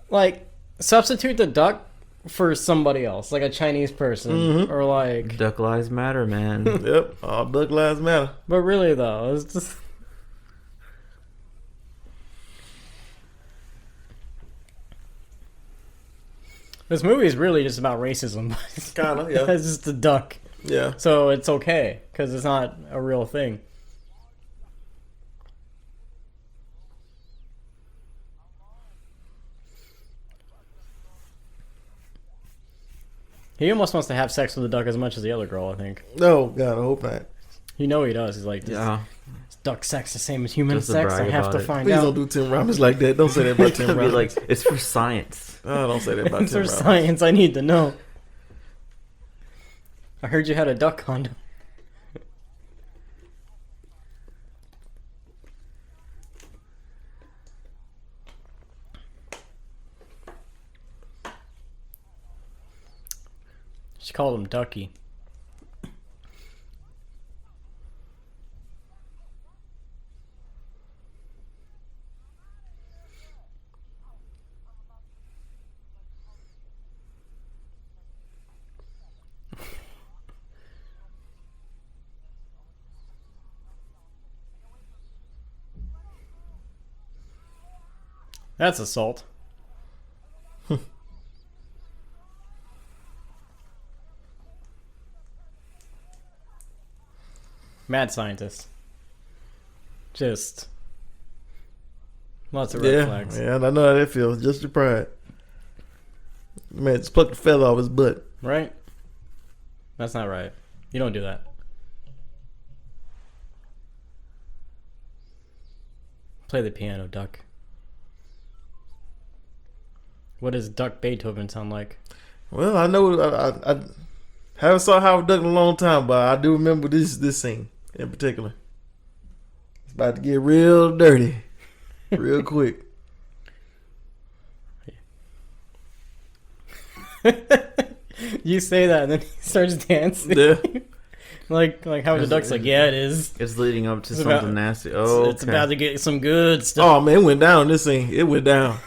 like substitute the duck for somebody else, like a Chinese person, or like. Duck lives matter, man. Yep, all duck lives matter. But really, though, it's just. This movie is really just about racism. Kinda, yeah. It's just a duck. Yeah. So it's okay, because it's not a real thing. He almost wants to have sex with the duck as much as the other girl, I think. Oh, God, I hope not. You know he does. He's like, Yeah. is duck sex the same as human Just to sex? I brag have about to it. find Please out. don't do Tim Robbins like that. Don't say that about Tim Be Robbins. like, it's for science. Oh, don't say that about It's Tim for Robbins. science. I need to know. I heard you had a duck condom. She called him Ducky. That's assault. Mad scientist. Just lots of red flags. Yeah, I know how that feels. Just your pride. Man, just pluck the feather off his butt. Right? That's not right. You don't do that. Play the piano, Duck. What does Duck Beethoven sound like? Well, I know I haven't saw Howard Duck in a long time, but I do remember this scene in particular. It's about to get real dirty, real quick. You say that, and then he starts dancing. Yeah. like Howard the Duck's like, yeah, it is. It's leading up to It's something about- nasty. Oh, It's about to get some good stuff. Oh man, it went down. This scene, it went down.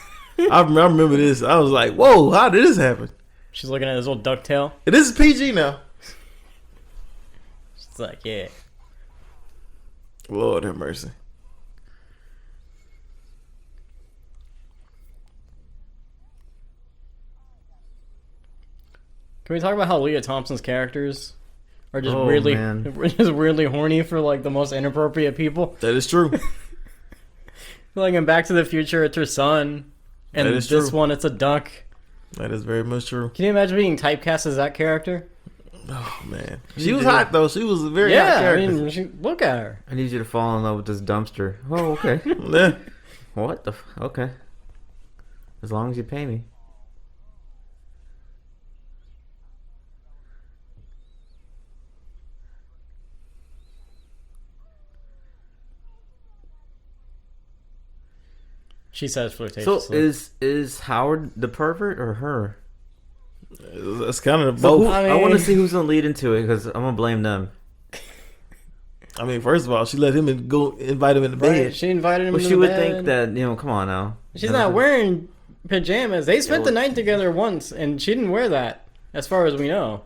I remember this. I was like, "Whoa, how did this happen?" She's looking at his old duck tail. And this is PG now. She's like, yeah. Lord have mercy. Can we talk about how Leah Thompson's characters are just Oh, weirdly, man. just weirdly horny for like the most inappropriate people? That is true. Like in Back to the Future, it's her son, and That is this true. one, it's a duck. That is very much true. Can you imagine being typecast as that character? Oh man, she was hot though. She was a very hot Yeah, I character. mean, look at her. I need you to fall in love with this dumpster. Oh, okay. Yeah. What the? Okay. As long as you pay me. She says flirtatiously. So is Howard the pervert or her? That's kind of So both. I want to see who's gonna lead into it because I'm gonna blame them. I mean, first of all, she let him go invite him in the bed. Right, she invited him Well, to she the would bed. think that come on now. She's not wearing pajamas. They spent the night together once, and she didn't wear that, as far as we know.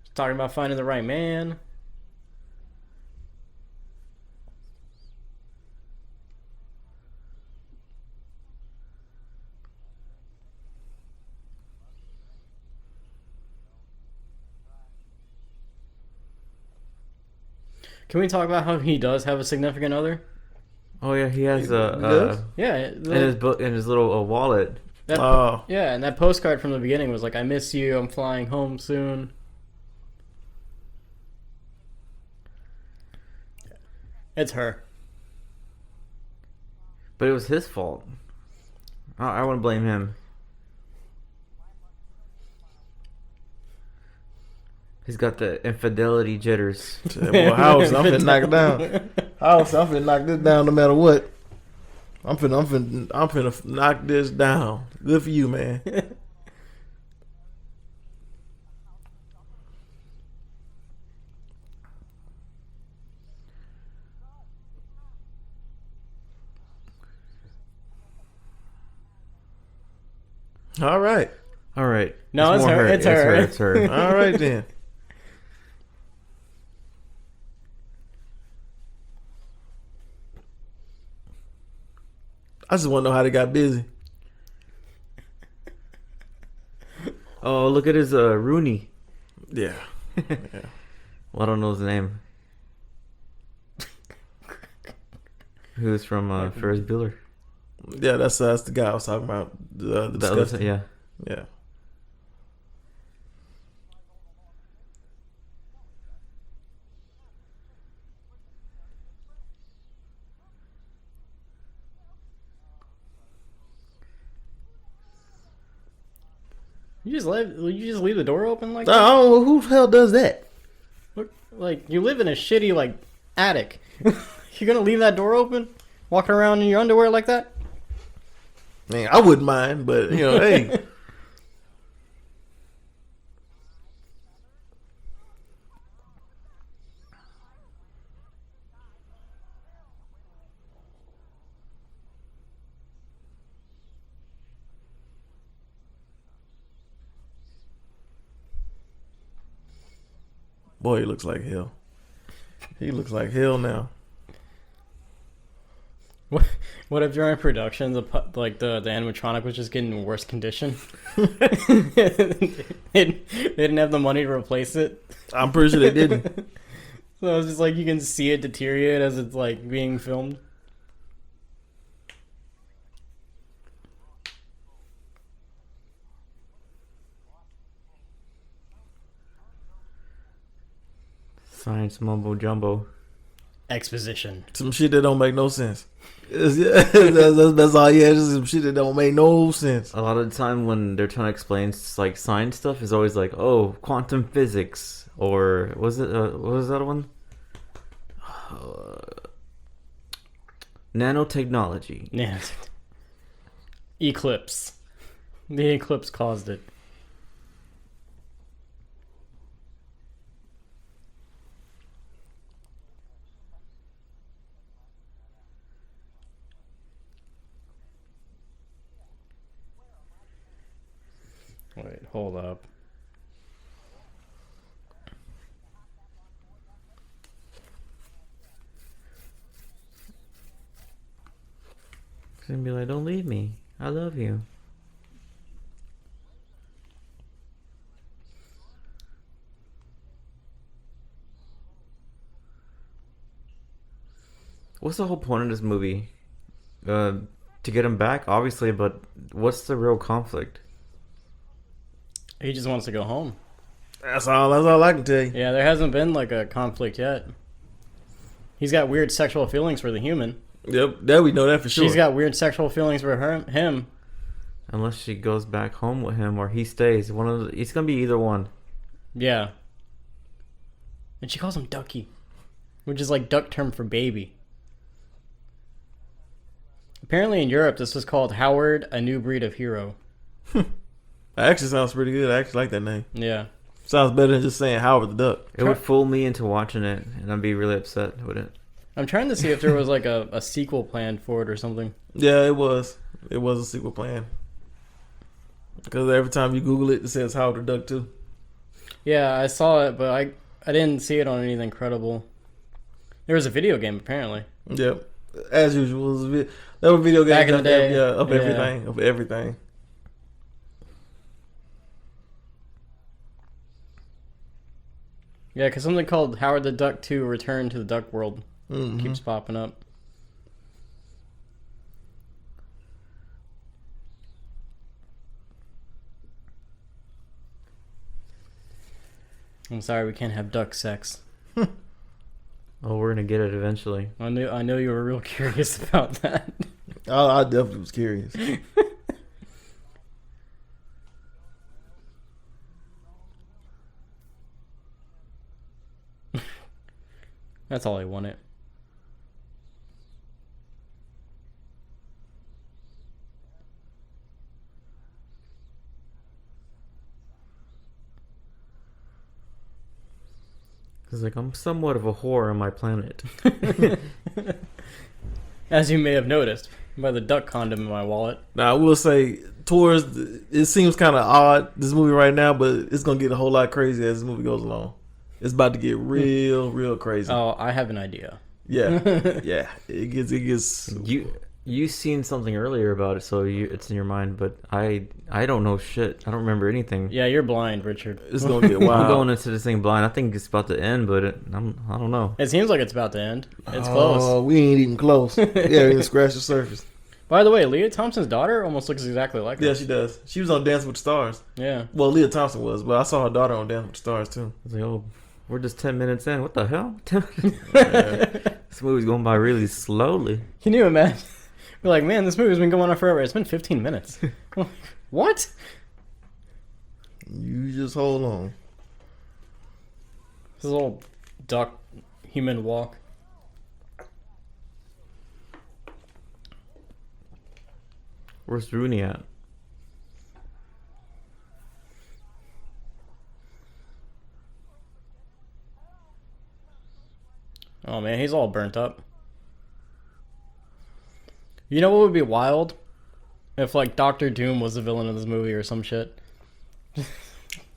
She's talking about finding the right man. Can we talk about how he does have a significant other? Oh yeah, he has does? Yeah, in his book in his little wallet. that, Oh, yeah, and that postcard from the beginning was like, "I miss you. I'm flying home soon." It's her. But it was his fault. I want to blame him. He's got the infidelity jitters. well, House, I'm finna knock it down. House, I'm finna knock this down no matter what. I'm finna knock this down. Good for you, man. All right. All right. No, it's more her. It's her. It's her. All right then. I just want to know how they got busy. Oh, look at his Rooney. Yeah. Well, I don't know his name. Who's from Ferris Bueller? Yeah, that's the guy I was talking about. The disgusting. Yeah. Yeah. You just leave the door open like I that? don't know who the hell does that. Look, like you live in a shitty like attic. You're gonna leave that door open, walking around in your underwear like that? Man, I wouldn't mind, but hey. Boy, he looks like hell. He looks like hell now. What if during production the animatronic was just getting in worse condition? they didn't have the money to replace it. I'm pretty sure they didn't. So it's just like you can see it deteriorate as it's like being filmed. Science mumbo jumbo. Exposition. Some shit that don't make no sense. That's all. Yeah, just some shit that don't make no sense. A lot of the time when they're trying to explain like science stuff, is always like, oh, quantum physics, or was it what was that one? Nanotechnology. Yeah. Eclipse. The eclipse caused it. Wait, hold up. It's gonna be like, don't leave me. I love you. What's the whole point of this movie? To get him back, obviously, but what's the real conflict? He just wants to go home. That's all I can tell you. Yeah, there hasn't been like a conflict yet. He's got weird sexual feelings for the human. Yep, that we know that for sure. She's got weird sexual feelings for him. Unless she goes back home with him or he stays. It's gonna be either one. Yeah. And she calls him Ducky, which is like duck term for baby. Apparently in Europe, this was called Howard, a New Breed of Hero. That actually sounds pretty good. I actually like that name. Yeah. Sounds better than just saying Howard the Duck. It would fool me into watching it, and I'd be really upset with it. I'm trying to see if there was like a sequel planned for it or something. Yeah, it was. It was a sequel plan. Because every time you Google it, it says Howard the Duck too. Yeah, I saw it, but I didn't see it on anything credible. There was a video game, apparently. Yep. As usual. There were video games Back in the day. Everything. Of everything. Yeah, because something called Howard the Duck 2 Return to the Duck World keeps popping up. I'm sorry, we can't have duck sex. Oh, we're gonna get it eventually. I know you were real curious about that. I definitely was curious. That's all I wanted. Cause like I'm somewhat of a whore on my planet. As you may have noticed. By the duck condom in my wallet. Now I will say, it seems kind of odd this movie right now, but it's gonna get a whole lot crazy as this movie goes along. It's about to get real crazy. Oh, I have an idea. Yeah, yeah. It gets. You seen something earlier about it, so it's in your mind. But I don't know shit. I don't remember anything. Yeah, you're blind, Richard. It's gonna get wild. I'm going into this thing blind. I think it's about to end, but I don't know. It seems like it's about to end. It's Oh, close. we ain't even close. Yeah, we didn't scratch the surface. By the way, Leah Thompson's daughter almost looks exactly like her. Yeah, she does. She was on Dance with the Stars. Yeah. Well, Leah Thompson was, but I saw her daughter on Dance with the Stars too. I was like, oh, we're just 10 minutes in. What the hell? Yeah. This movie's going by really slowly. Can you imagine? We're like, man, this movie's been going on forever. It's been 15 minutes. What? You just hold on. This little duck human walk. Where's Rooney at? Oh man, he's all burnt up. You know what would be wild? If like Doctor Doom was the villain of this movie or some shit.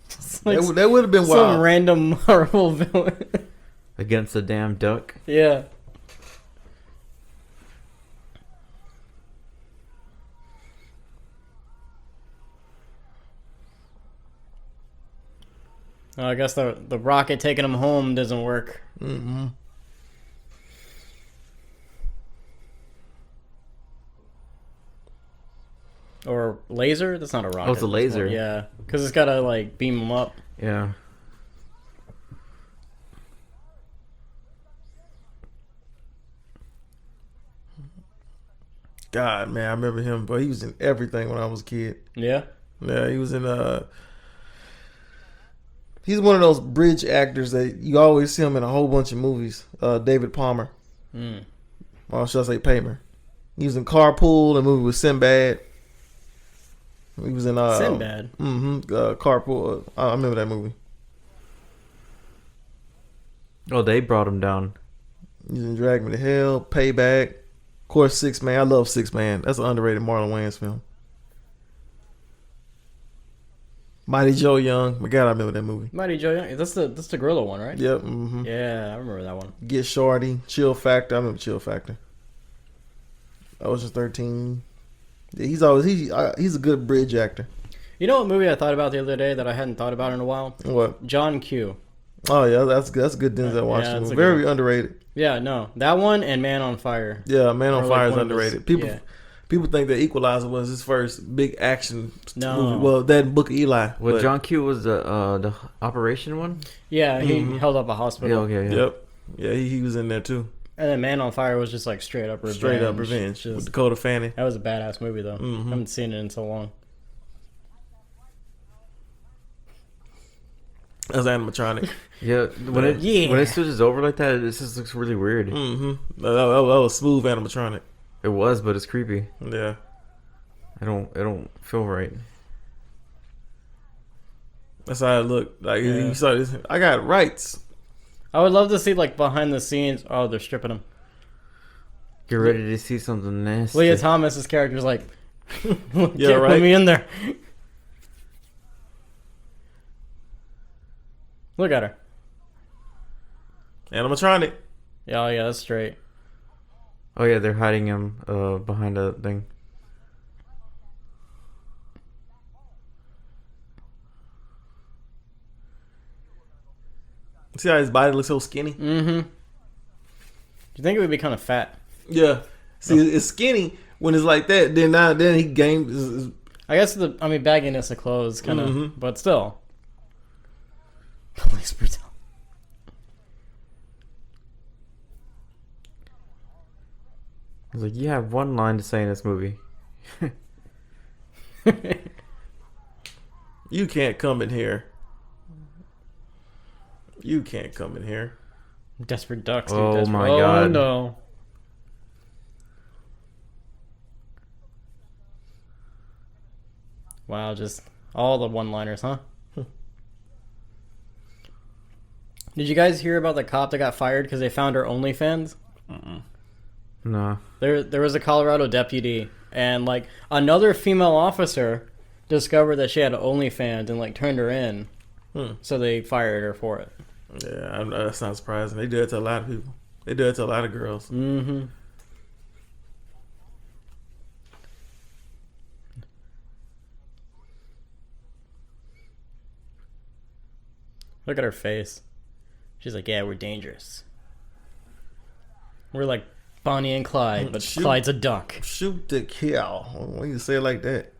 Just, like, That would have been some wild. random Marvel villain. Against a damn duck? Yeah. Oh, I guess the rocket taking him home doesn't work. Mm-hmm. Or laser? That's not a rocket. Oh, it's a laser. Yeah, because it's gotta like beam him up. Yeah. God, man, I remember him, but he was in everything when I was a kid. Yeah. Yeah, he was in he's one of those bridge actors that you always see him in a whole bunch of movies. David Palmer. Or should I say Paymer? He was in Carpool, a movie with Sinbad. He was in Sinbad. Carpool. I remember that movie. Oh, they brought him down. He was in Drag Me to Hell, Payback. Of course, Six Man. I love Six Man. That's an underrated Marlon Wayans film. Mighty Joe Young. My God, I remember that movie. Mighty Joe Young. That's the gorilla one, right? Yep. Mm-hmm. Yeah, I remember that one. Get Shorty. Chill Factor. I remember Chill Factor. Ocean's 13. Yeah, he's a good bridge actor. You know what movie I thought about the other day that I hadn't thought about in a while? What? John Q. Oh yeah, that's a good Denzel Washington. that's a Very good underrated. Yeah, no, that one and Man on Fire. Yeah, Man on Or, Fire like, is one of those- underrated. People yeah. people think that Equalizer was his first big action No. movie. Well, that and Book of Eli. Well, but- John Q was the operation one? Yeah, he held up a hospital. Yeah, okay, yeah. Yep. Yeah, he was in there too. And then Man on Fire was just like straight up revenge. Straight up revenge Just- with Dakota Fanning. that was a badass movie though. I haven't seen it in so long. That's animatronic. Yeah, when it switches over like that, it just looks really weird. That was smooth animatronic. It was, but it's creepy. Yeah. It don't feel right. That's how it looked. Like you saw this. I got rights. I would love to see like behind the scenes. Oh, they're stripping him. Get ready to see something nasty. Leah Thomas's character's like, Yeah, right. Put me in there. Look at her. Animatronic. Yeah, oh, yeah, that's straight. Oh yeah, they're hiding him behind a thing. See how his body looks so skinny? Mm-hmm. Do you think it would be kind of fat? Yeah. See, it's skinny when it's like that. Then he gained. I guess bagginess of clothes, kind of, Mhm. but still. Police brutality. I was like, you have one line to say in this movie. You can't come in here. You can't come in here. Desperate Ducks. Dude. Oh Desperate. my Oh God. no. Wow, just all the one-liners, huh? Did you guys hear about the cop that got fired because they found her OnlyFans? No. There was a Colorado deputy, and like another female officer discovered that she had OnlyFans and like turned her in. So they fired her for it. Yeah, that's not surprising. They do it to a lot of people. They do it to a lot of girls. Mm-hmm. Look at her face. She's like, yeah, we're dangerous. We're like Bonnie and Clyde, but Clyde's a duck. Shoot to kill. Why you say it like that?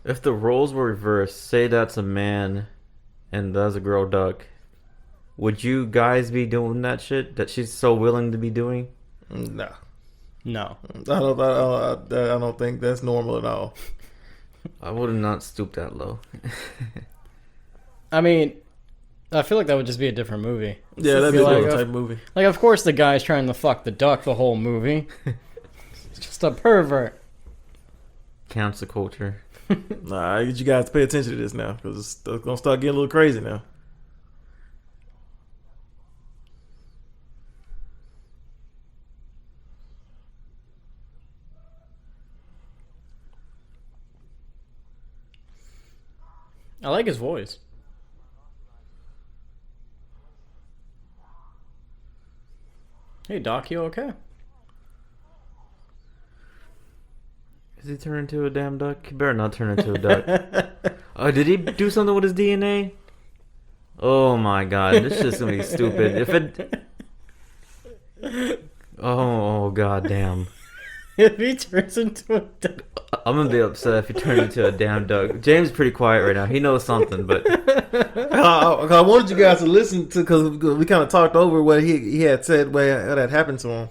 If the roles were reversed, say that's a man and that's a girl duck, would you guys be doing that shit that she's so willing to be doing? No. No. I don't think that's normal at all. I would not stoop that low. I mean, I feel like that would just be a different movie. Yeah, that'd be a different type of movie. Like, of course the guy's trying to fuck the duck the whole movie. He's just a pervert. Cancel culture. Nah, I get you guys to pay attention to this now, because it's gonna start getting a little crazy now. I like his voice. Hey, Doc, you okay? Is he turning into a damn duck? He better not turn into a duck. Oh, did he do something with his DNA? Oh my god, this is gonna be stupid. If it... Oh god damn. If he turns into a duck. I'm gonna be upset if he turns into a damn duck. James is pretty quiet right now. He knows something, but... I wanted you guys to listen to, because we kind of talked over what he had said, what had happened to him.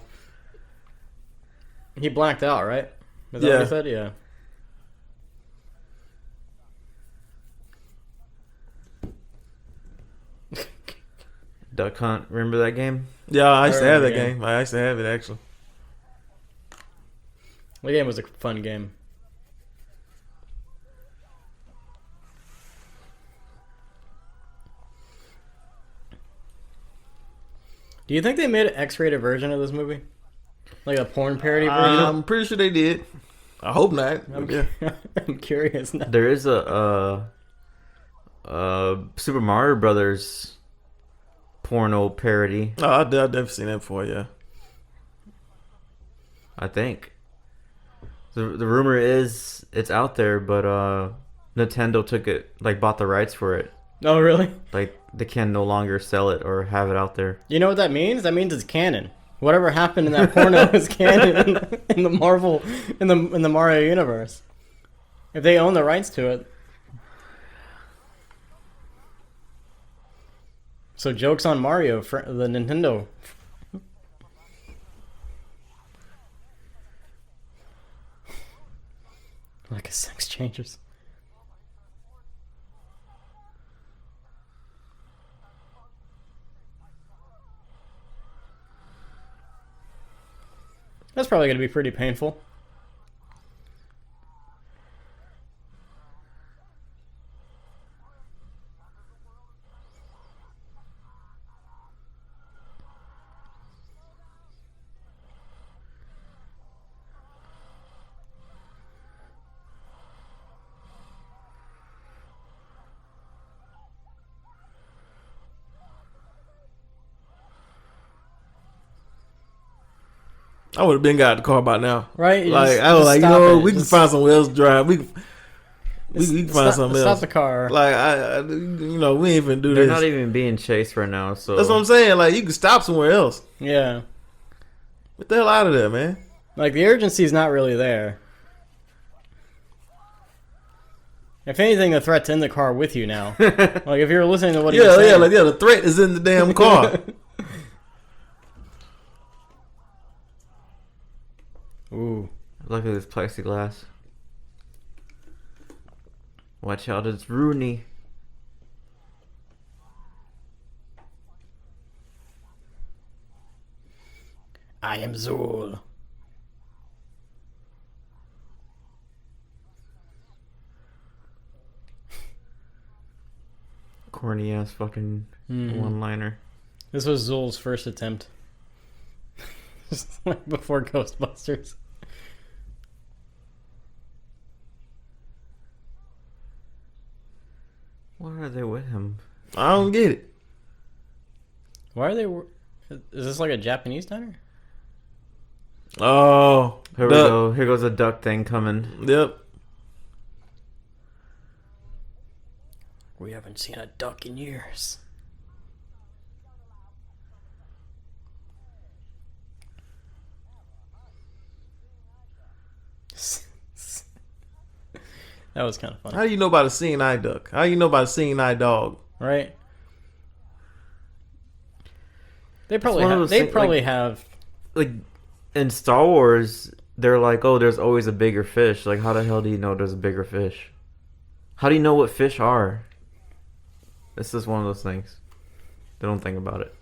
He blacked out, right? Is that what he said? Yeah. Duck Hunt, remember that game? Yeah, I used to have that game. I used to have it, actually. The game was a fun game. Do you think they made an X-rated version of this movie? Like a porn parody version? I'm pretty sure they did. I hope not. I'm curious now. There is a Super Mario Brothers porno parody. Oh, I've definitely seen that before, yeah. I think. The rumor is it's out there, but Nintendo took it, like bought the rights for it. Oh, really? Like they can no longer sell it or have it out there. You know what that means? That means it's canon. Whatever happened in that porno is canon in the Marvel, in the Mario universe. If they own the rights to it. So jokes on Mario for the Nintendo. Like a sex changers. That's probably going to be pretty painful. I would have been got the car by now. Right? Like, I was like, you know, we can find somewhere else to drive. We can find something else. Stop the car. Like, you know, we ain't even do They're this. not even being chased right now, so... That's what I'm saying. Like, you can stop somewhere else. Yeah. Get the hell out of there, man. Like, the urgency's not really there. If anything, the threat's in the car with you now. Like, if you're listening to what he's saying. The threat is in the damn car. Ooh. Look at this plexiglass. Watch out, it's Rooney. I am Zool. corny ass fucking one liner. This was Zool's first attempt. Just like before Ghostbusters. Why are they with him? I don't get it. Why are they? Is this like a Japanese diner? Oh, Here we go. Here goes a duck thing coming. Yep. We haven't seen a duck in years. That was kind of funny. How do you know about a seeing eye duck? How do you know about a seeing eye dog? Right? They probably one of have, those they things, probably like- have. Like in Star Wars, they're like, oh, there's always a bigger fish. Like, how the hell do you know there's a bigger fish? How do you know what fish are? It's just one of those things. They don't think about it.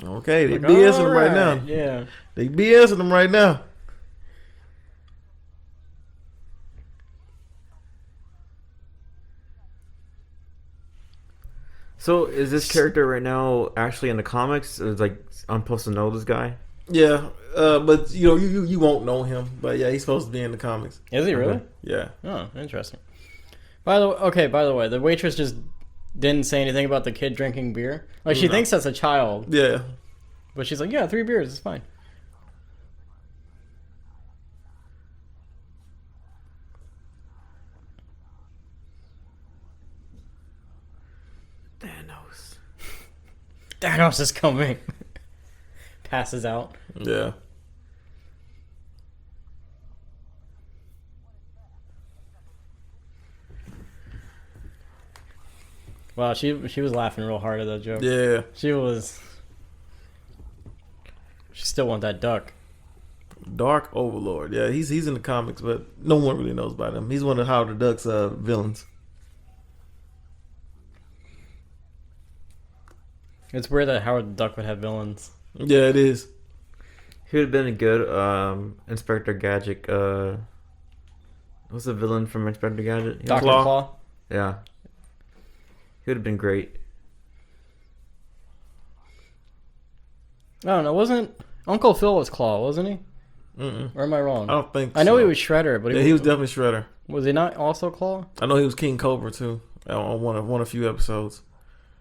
Okay, they BSing them right now. Yeah. They BSing them right now. So, is this character right now actually in the comics? It's like, I'm supposed to know this guy? Yeah, but you know, you won't know him. But yeah, he's supposed to be in the comics. Is he really? Okay. Yeah. Oh, interesting. By the way, the waitress just didn't say anything about the kid drinking beer. Like she thinks that's a child, Yeah. but she's like, "Yeah, 3 beers, it's fine." Thanos. Thanos is coming. Passes out. Yeah. Wow, she was laughing real hard at that joke. Yeah. She was. She still want that duck. Dark Overlord. Yeah, he's in the comics, but no one really knows about him. He's one of Howard the Duck's villains. It's weird that Howard the Duck would have villains. Yeah, it is. He would have been a good Inspector Gadget. What's the villain from Inspector Gadget? Dr. Claw. Claw? Yeah. He would have been great. I don't know. Wasn't Uncle Phil was Claw, wasn't he? Mm-mm. Or am I wrong? I don't think. I know so. he was Shredder, but Yeah, he was definitely Shredder. Was he not also Claw? I know he was King Cobra too on one a few episodes.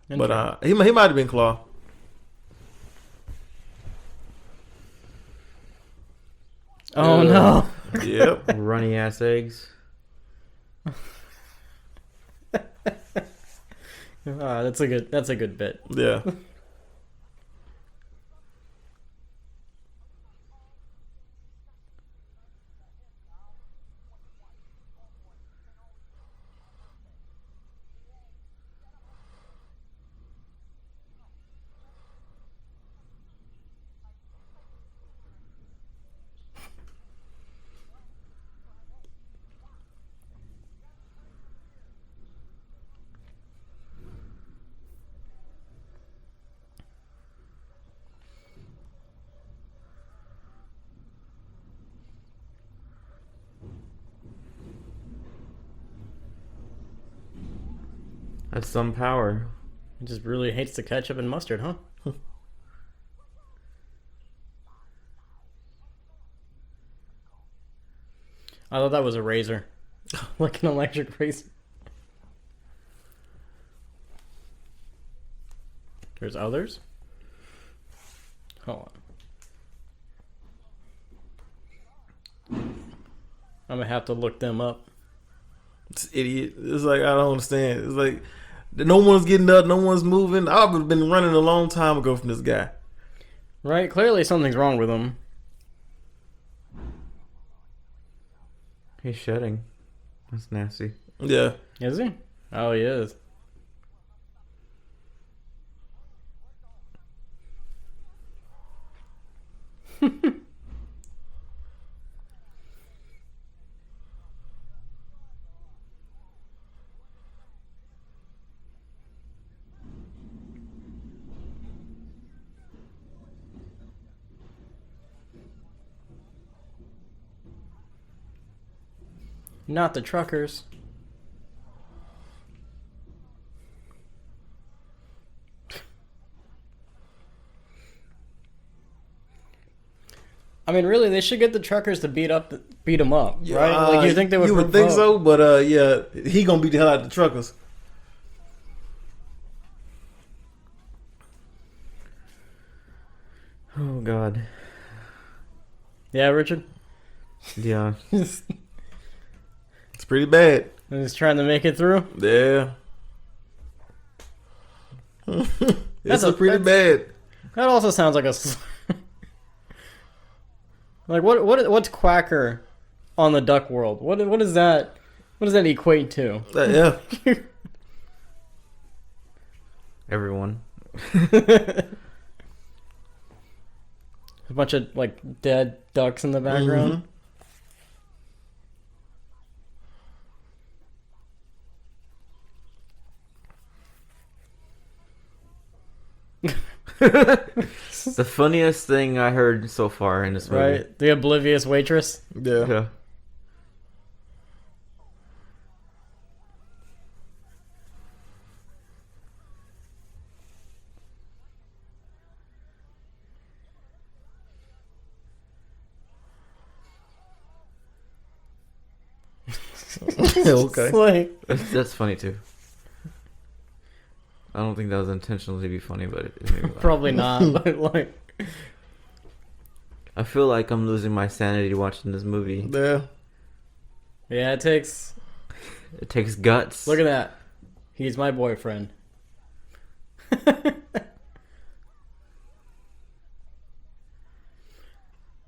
But he might have been Claw. Oh no! Yep. Runny ass eggs. That's a good bit. Yeah. That's some power. He just really hates the ketchup and mustard, huh? I thought that was a razor. Like an electric razor. There's others? Hold on. I'm gonna have to look them up. It's idiot. It's like, I don't understand. It's like no one's getting up, no one's moving. I would have been running a long time ago from this guy. Right? Clearly something's wrong with him. He's shedding. That's nasty. Yeah. Is he? Oh, he is. Not the truckers. I mean, really, they should get the truckers to beat them up, right? Like, you think they would? You would think so, but yeah, he gonna beat the hell out of the truckers. Oh God. Yeah, Richard. Yeah. It's pretty bad. He's trying to make it through. Yeah. It's pretty bad. That also sounds like a. Like what's Quacker on the duck world? What is that? What does that equate to? Yeah. Everyone. A bunch of like dead ducks in the background. The funniest thing I heard so far in this movie. Right? The oblivious waitress. Yeah. Okay. Like, That's funny too. I don't think that was intentional to be funny, but it made me laugh. probably not, but like. I feel like I'm losing my sanity watching this movie. Yeah. Yeah, it takes guts. Look at that. He's my boyfriend.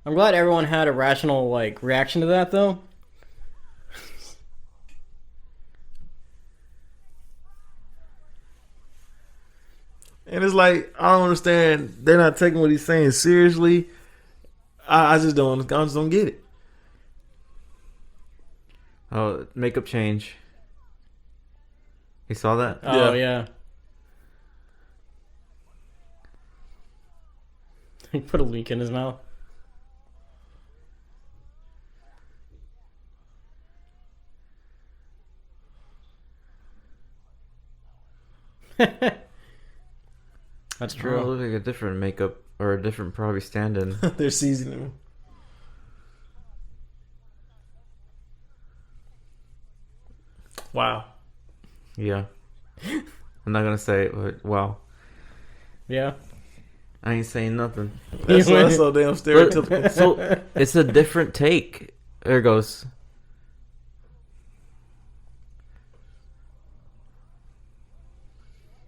I'm glad everyone had a rational like reaction to that though. And it's like, I don't understand. They're not taking what he's saying seriously. I just don't get it. Oh, makeup change. You saw that? Oh yeah. He put a leak in his mouth. That's true. Oh, it looks like a different makeup or a different probably stand-in. They're seasoning him. Wow. Yeah. I'm not gonna say it, but wow. Yeah. I ain't saying nothing. That's so damn stereotypical. So it's a different take. There it goes.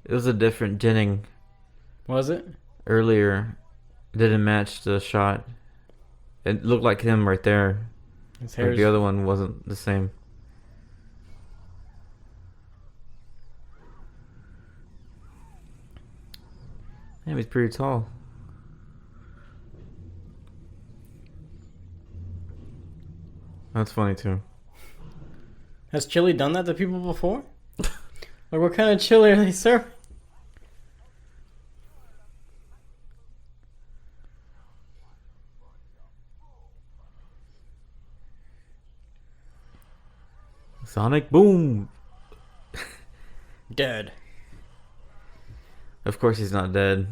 It was a different ginning. Was it? Earlier, it didn't match the shot. It looked like him right there. His Like the other one wasn't the same. Damn, he's pretty tall. That's funny too. Has chili done that to people before? Like, what kind of chili are they serving? Sonic Boom! Dead. Of course he's not dead.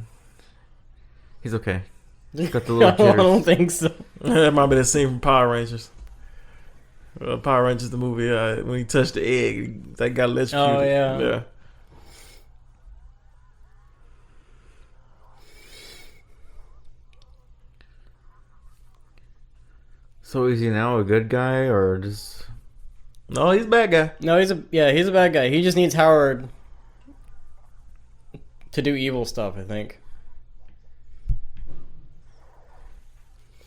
He's okay. He's got the I little jitters. don't think so. That might be the scene from Power Rangers. Power Rangers, the movie, when he touched the egg, that got electrocuted. Oh, yeah. Yeah. So is he now a good guy or just... No, he's a bad guy. No, he's a bad guy. He just needs Howard to do evil stuff, I think.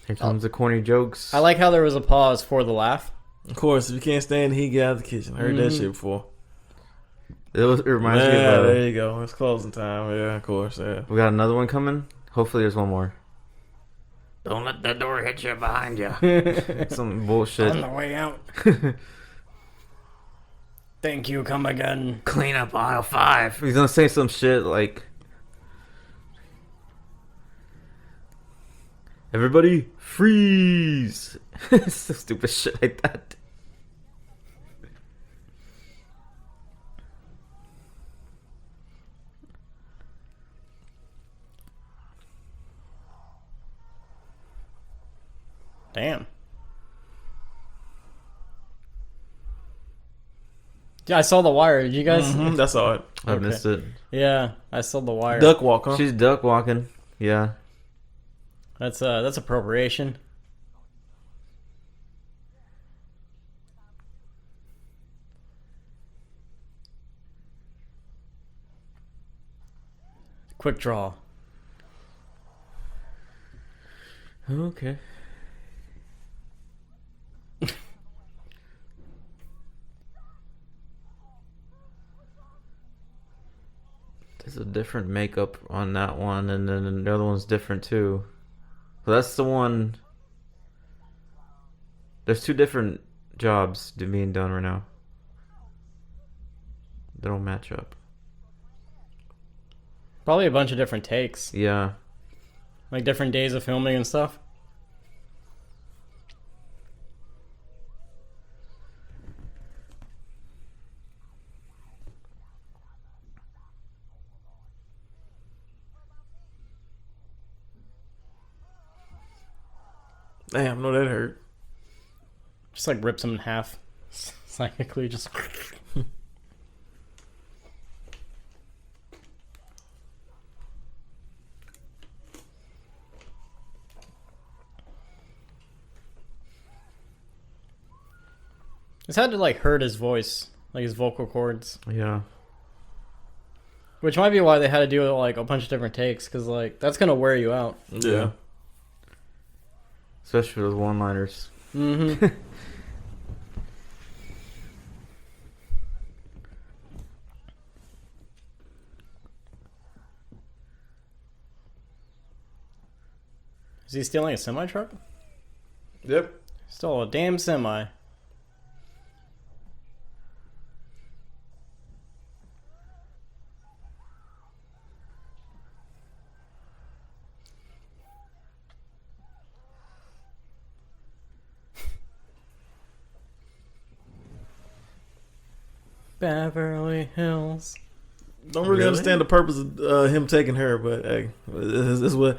Here comes the corny jokes. I like how there was a pause for the laugh. Of course, if you can't stand the heat, get out of the kitchen. Heard that shit before. It reminds me Yeah, of. there you go. It's closing time. Yeah, of course. Yeah. We got another one coming. Hopefully, there's one more. Don't let the door hit you behind you. Some bullshit. On the way out. Thank you, come again. Clean up aisle 5. He's gonna say some shit like, "Everybody freeze!" So stupid shit like that. Damn. Yeah, I saw The Wire. Did you guys? That's all right. I missed it. Yeah, I saw The Wire. Duck walk, huh? She's duck walking. Yeah. That's appropriation. Quick draw. Okay. There's a different makeup on that one, and then the other one's different too. So that's the one. There's two different jobs being done right now. They don't match up. Probably a bunch of different takes. Yeah. Like different days of filming and stuff. Damn, no, that hurt. Just like rips him in half. Psychically, just. It's had to like hurt his voice, like his vocal cords. Yeah. Which might be why they had to do like a bunch of different takes, because like that's gonna wear you out. Yeah. Especially those one-liners. Mm-hmm. Is he stealing a semi-truck? Yep. Stole a damn semi. Beverly Hills. Don't really understand the purpose of him taking her, but hey, that's what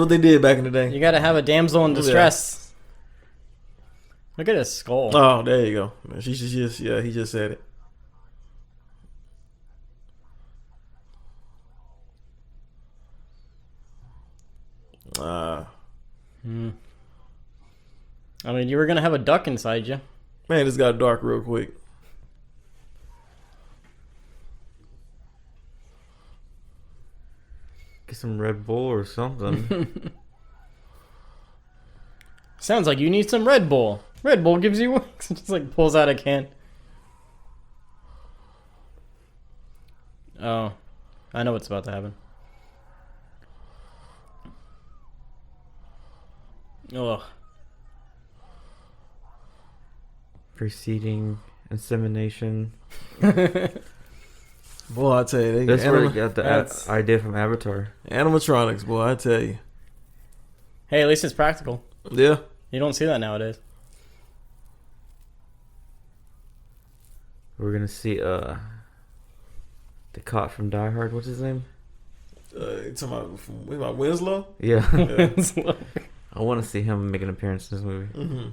they did back in the day. You gotta have a damsel in distress. Look at his skull. Oh, there you go. She just he just said it. I mean, you were gonna have a duck inside you. Man, this got dark real quick. Get some Red Bull or something. Sounds like you need some Red Bull. Red Bull gives you wings. Just like pulls out a can. Oh, I know what's about to happen. Ugh. Preceding insemination. Boy, I tell you, That's where I got the idea from Avatar. animatronics. Boy, I tell you. Hey, at least it's practical. Yeah. You don't see that nowadays. We're gonna see the cop from Die Hard. What's his name? You talking about Winslow? Yeah. Yeah. I want to see him make an appearance in this movie. Mm-hmm.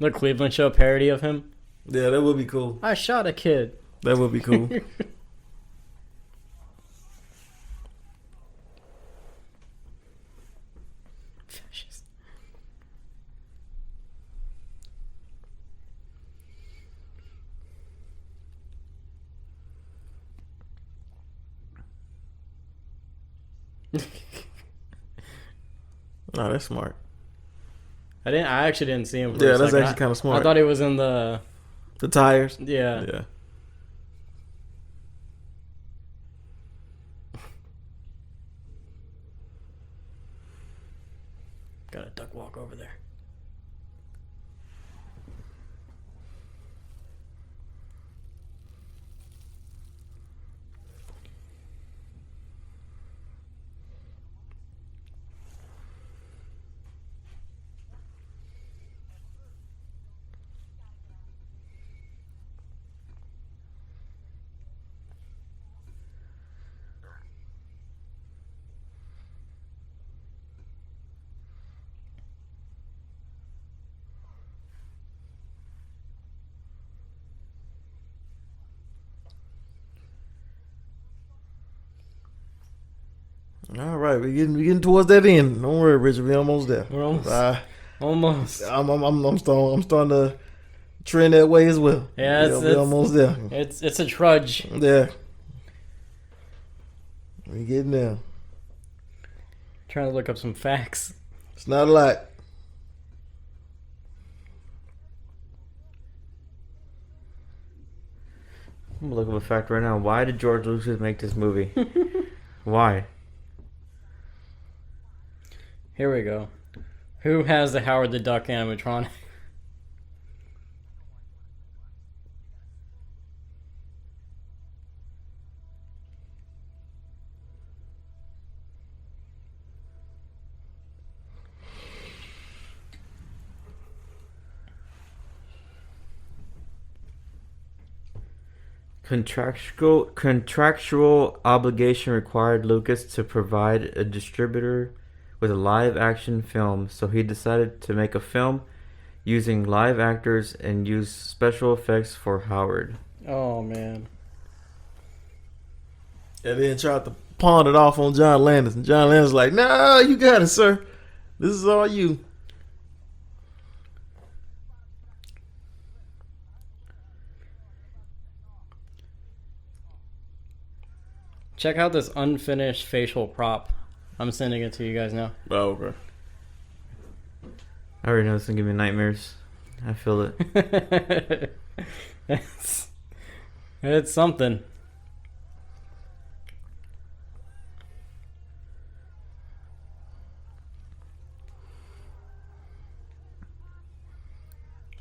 The Cleveland Show parody of him. Yeah, that would be cool. I shot a kid. That would be cool. Oh, that's smart. I actually didn't see him. For Yeah, a that's second. actually kind of smart. I thought he was in the tires. Yeah. Yeah. Got a duck walk over there. All right, we getting towards that end. Don't worry, Richard. We almost there. We're almost. I'm starting to trend that way as well. Yeah, we almost there. It's a trudge. Yeah, we getting there. Trying to look up some facts. It's not a lot. I'm looking up a fact right now. Why did George Lucas make this movie? Why? Here we go. Who has the Howard the Duck animatronic? Contractual obligation required Lucas to provide a distributor with a live-action film, so he decided to make a film using live actors and use special effects for Howard. Oh man. And then tried to pawn it off on John Landis, and John Landis like, "No, you got it, sir. This is all you." Check out this unfinished facial prop. I'm sending it to you guys now. Oh, okay. I already know this is gonna give me nightmares. I feel it. It's something.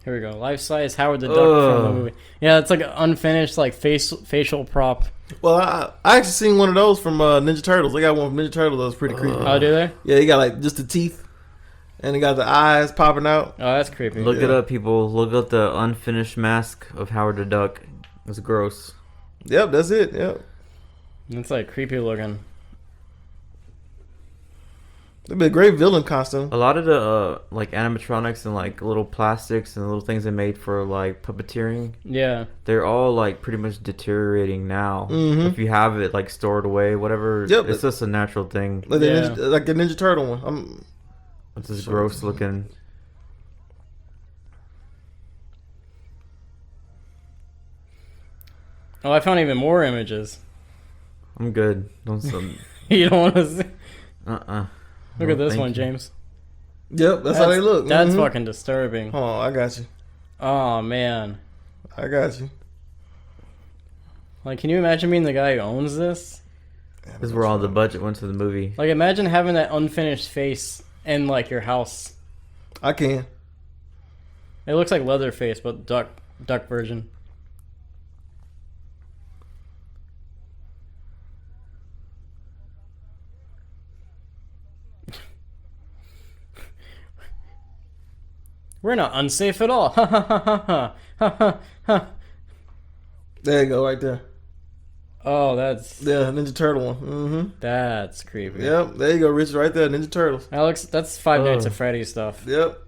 Here we go. Life-size Howard the Duck from the movie. Yeah, it's like an unfinished like facial prop. Well, I actually seen one of those from Ninja Turtles. They got one from Ninja Turtles that was pretty creepy. Oh, do they? Yeah, you got like just the teeth, and they got the eyes popping out. Oh, that's creepy. Look it up, people. Look up the unfinished mask of Howard the Duck. It's gross. Yep, that's it. Yep. It's like creepy looking. It'd be a great villain costume. A lot of the like animatronics and like little plastics and little things they made for like puppeteering. Yeah. They're all like pretty much deteriorating now. Mm-hmm. If you have it like stored away, whatever. Yep. It's just a natural thing. Like the Ninja Turtle one. It's just gross looking. Oh, I found even more images. I'm good. Don't. You don't want to see? Uh-uh. Look at this one, James. Yep, that's how they look. That's fucking disturbing. Hold on, I got you. Oh, man. I got you. Like, can you imagine being the guy who owns this? This is where all the budget went to the movie. Like, imagine having that unfinished face in, like, your house. I can. It looks like Leatherface, but duck version. We're not unsafe at all. Ha ha ha ha ha ha ha. There you go, right there. Oh, that's Ninja Turtle one. Mm-hmm. That's creepy. Yep, there you go, Richard, right there, Ninja Turtles. Alex, that's Five Nights at Freddy's stuff. Yep.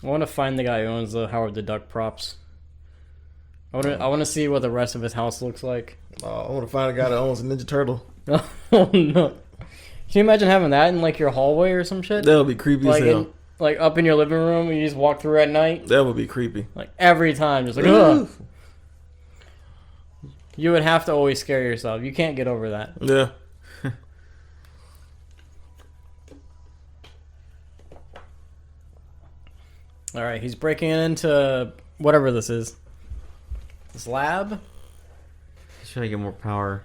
I want to find the guy who owns the Howard the Duck props. I want to see what the rest of his house looks like. I want to find a guy that owns a Ninja Turtle. Oh no! Can you imagine having that in like your hallway or some shit? That would be creepy like as hell. like up in your living room and you just walk through at night. That would be creepy. Like every time, just like, ugh. You would have to always scare yourself. You can't get over that. Yeah. All right, he's breaking into whatever this is. This lab. He's trying to get more power,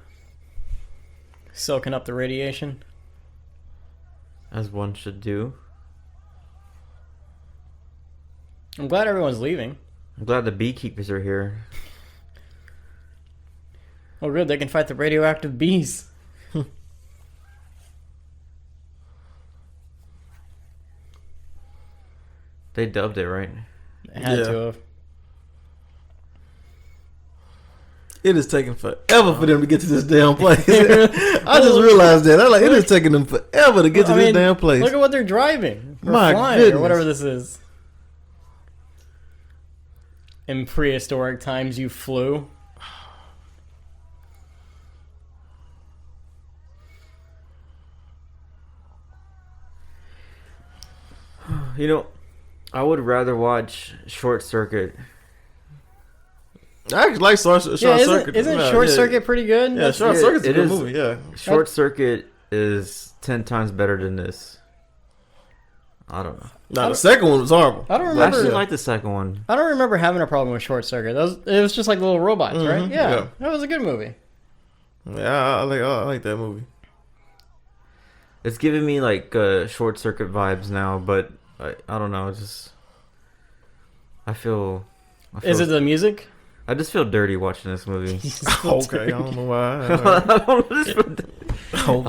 Soaking up the radiation. as one should do. I'm glad everyone's leaving. I'm glad the beekeepers are here. Oh, good. They can fight the radioactive bees. They dubbed it, right? They had Yeah. to have. It is taking forever for them to get to this damn place. I just realized that. I'm like, it is taking them forever to get to this damn place. Look at what they're driving. Or My flying, goodness. or whatever this is. In prehistoric times, you flew. You know, I would rather watch Short Circuit. I actually like Short Circuit. Isn't Yeah, Short yeah. Circuit pretty good? Yeah, Short Circuit's a it good is. movie, yeah. Short Circuit is 10 times better than this. I don't know. No, the second one was horrible. I don't I remember. actually like the second one. I don't remember having a problem with Short Circuit. It was just like little robots, right? Yeah, yeah. that was a good movie. Yeah, I like that movie. It's giving me like Short Circuit vibes now, but I don't know. It's just I feel Is it the music? I just feel dirty watching this movie. Okay, I don't know why. I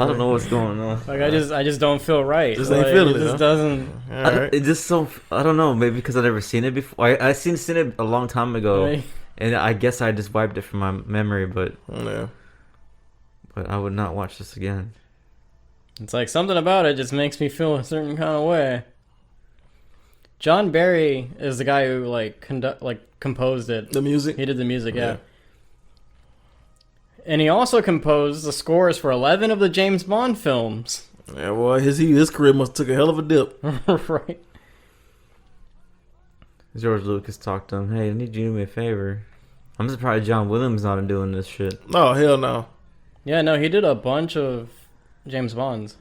don't know what's going on. Like I just don't feel right. Just ain't Like, feeling it it, just huh? doesn't. Alright. It just so I don't know. Maybe because I've never seen it before. I seen it a long time ago, Right. and I guess I just wiped it from my memory. But Yeah. I would not watch this again. It's like something about it just makes me feel a certain kind of way. John Barry is the guy who composed it. The music? He did the music, yeah. Yeah. And he also composed the scores for 11 of the James Bond films. Yeah, well, his career must have took a hell of a dip. Right. George Lucas talked to him. Hey, I need you to do me a favor. I'm surprised John Williams not doing this shit. Oh, hell no. Yeah, no, he did a bunch of James Bonds.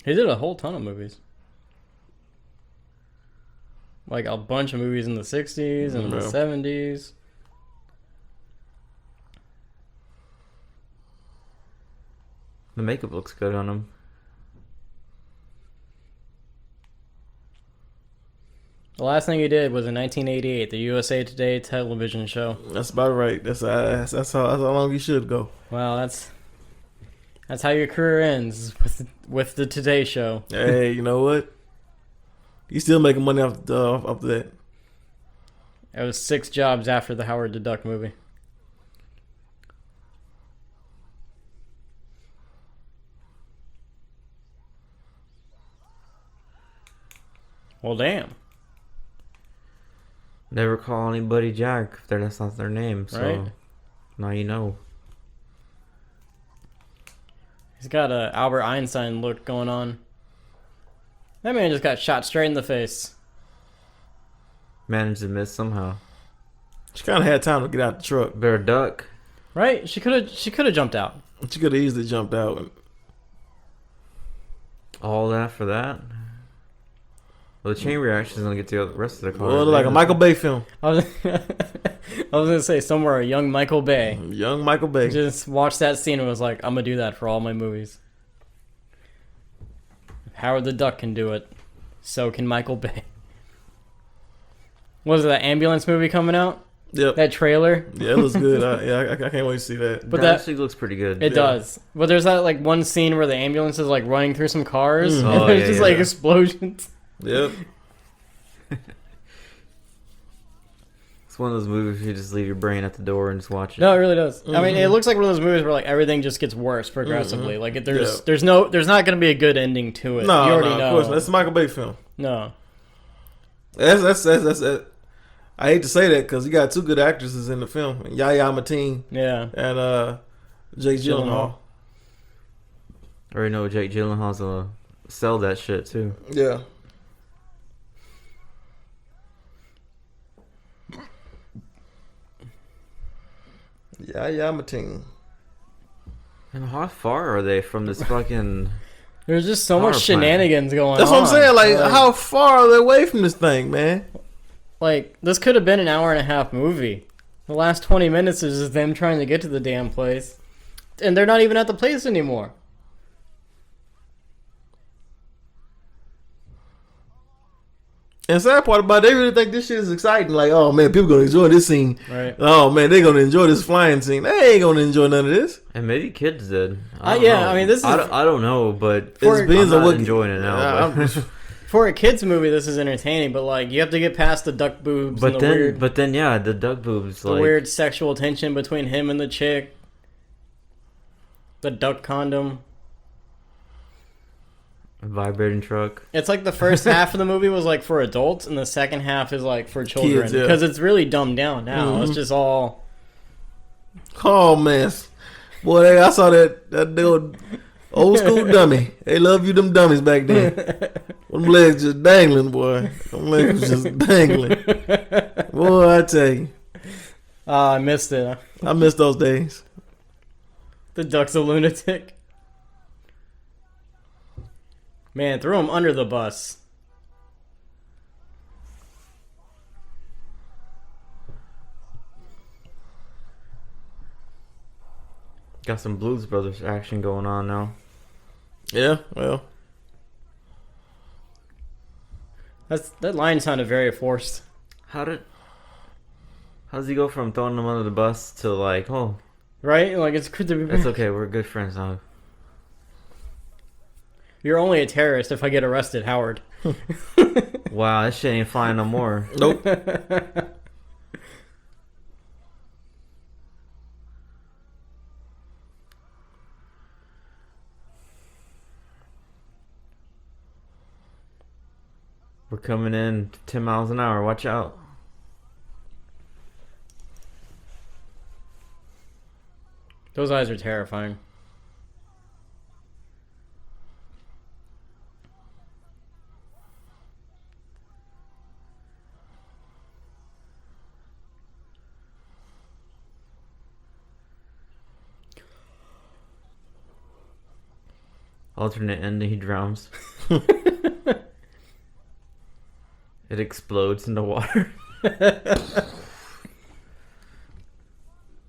He did a whole ton of movies. Like a bunch of movies in the 60s and the Yeah. 70s. The makeup looks good on him. The last thing he did was in 1988, the USA Today television show. That's about right. That's how long you should go. Well, that's how your career ends with the Today Show. Hey, you know what? You still making money off that. It was 6 jobs after the Howard the Duck movie. Well, damn. Never call anybody Jack if that's not their name. So Right. now you know. He's got a Albert Einstein look going on. That man just got shot straight in the face. Managed to miss somehow. She kind of had time to get out the truck. Better duck. Right? She could have jumped out. She could have easily jumped out. All that for that. Well, the chain reaction is gonna get to the rest of the car. Well, like a Michael Bay film. I was gonna say somewhere a young Michael Bay. Young Michael Bay. Just watched that scene and was like, I'm gonna do that for all my movies. If Howard the Duck can do it, so can Michael Bay. Was it that ambulance movie coming out? Yep. That trailer? Yeah, it looks good. I can't wait to see that. But that that actually looks pretty good. it does. But there's that like one scene where the ambulance is like running through some cars and Oh, there's yeah, just yeah. like explosions. Yep. It's one of those movies you just leave your brain at the door and just watch it. No, it really does. I mean, it looks like one of those movies where like everything just gets worse progressively. Like there's not going to be a good ending to it. No, you already no, know. of course. That's a Michael Bay film. No. That's I hate to say that because you got two good actresses in the film, Yahya Mateen and Jake Gyllenhaal. I already know Jake Gyllenhaal's gonna sell that shit too. Yeah. Yahya Mateen. And how far are they from this fucking? There's just so much shenanigans going on. That's what I'm saying. Like, how far are they away from this thing, man? Like, this could have been an hour and a half movie. The last 20 minutes is just them trying to get to the damn place. And they're not even at the place anymore. And the sad part about it, they really think this shit is exciting. Like, oh man, people gonna enjoy this scene. Right. Oh man, they gonna enjoy this flying scene. They ain't gonna enjoy none of this. And maybe kids did. I mean, this is. I don't know, but It depends on what enjoying it now. For a kids movie, this is entertaining, but like you have to get past the duck boobs and the weird. But then, the duck boobs. The weird sexual tension between him and the chick. The duck condom. A vibrating truck. It's like the first half of the movie was like for adults, and the second half is like for children. Kids, yeah. Because it's really dumbed down now. Mm-hmm. It's just all. Oh man, boy, I saw that old school dummy. They love you, them dummies back then. Them legs just dangling, boy. Them legs was just dangling. Boy, I tell you. I missed it. I miss those days. The duck's a lunatic. Man, threw him under the bus. Got some Blues Brothers action going on now. Yeah, well. That line sounded very forced. How does he go from throwing them under the bus to like, oh, right? Like it's good to be. It's okay. We're good friends now. You're only a terrorist if I get arrested, Howard. Wow, that shit ain't flying no more. Nope. We're coming in 10 miles an hour. Watch out. Those eyes are terrifying. Alternate ending, he drowns. It explodes in the water.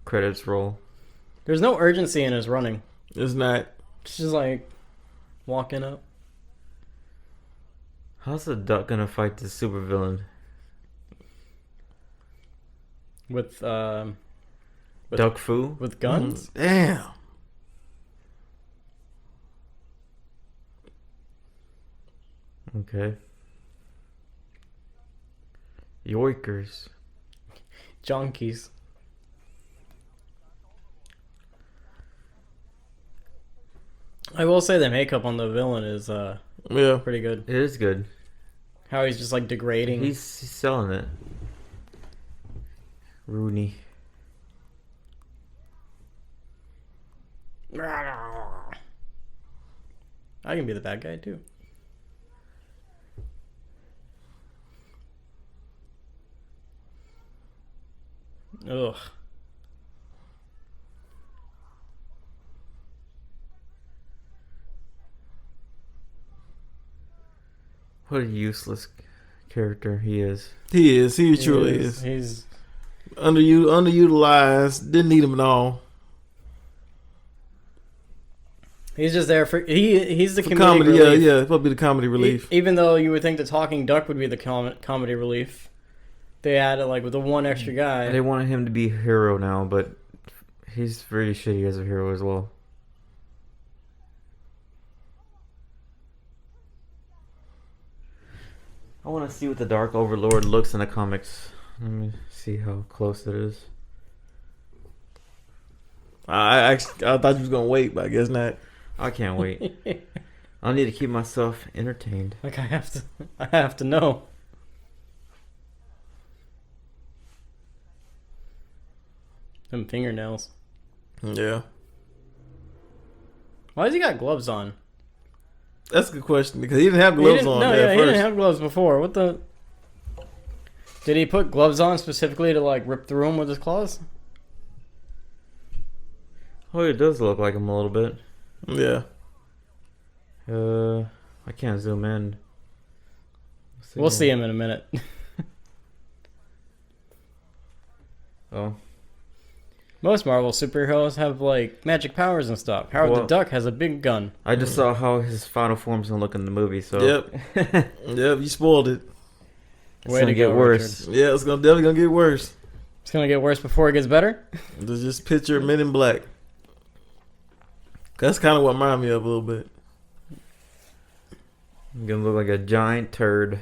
Credits roll. There's no urgency in his running. It's not. It's just like walking up. How's the duck gonna fight the supervillain? With Duck Fu? With guns? Damn. Okay. Yoikers. Junkies. I will say the makeup on the villain is pretty good. It is good. How he's just like degrading. He's selling it. Rooney. I can be the bad guy too. Ugh. What a useless character he is. He is. He truly is. He's underutilized. Didn't need him at all. He's just there for he's the comedy. relief. Yeah. Probably the comedy relief. Even though you would think the talking duck would be the comedy relief, they added like with the one extra guy. They wanted him to be a hero now, but he's really shitty as a hero as well. I want to see what the Dark Overlord looks in the comics. Let me see how close it is. I thought you was gonna wait, but I guess not. I can't wait. I need to keep myself entertained. Like I have to know. Them fingernails. Yeah. Why has he got gloves on? That's a good question because he didn't have gloves on. No, there yeah, at he didn't first. have gloves before. What the? Did he put gloves on specifically to like rip through them with his claws? Oh, it does look like him a little bit. Yeah. I can't zoom in. We'll see him in a minute. Oh. Most Marvel superheroes have like magic powers and stuff. Howard the Duck has a big gun. I just saw how his final form's gonna look in the movie, so Yep. Yep, you spoiled it. It's gonna get worse. Richard. Yeah, it's definitely gonna get worse. It's gonna get worse before it gets better. Just picture Men in Black. That's kind of what reminded me of a little bit. I'm gonna look like a giant turd.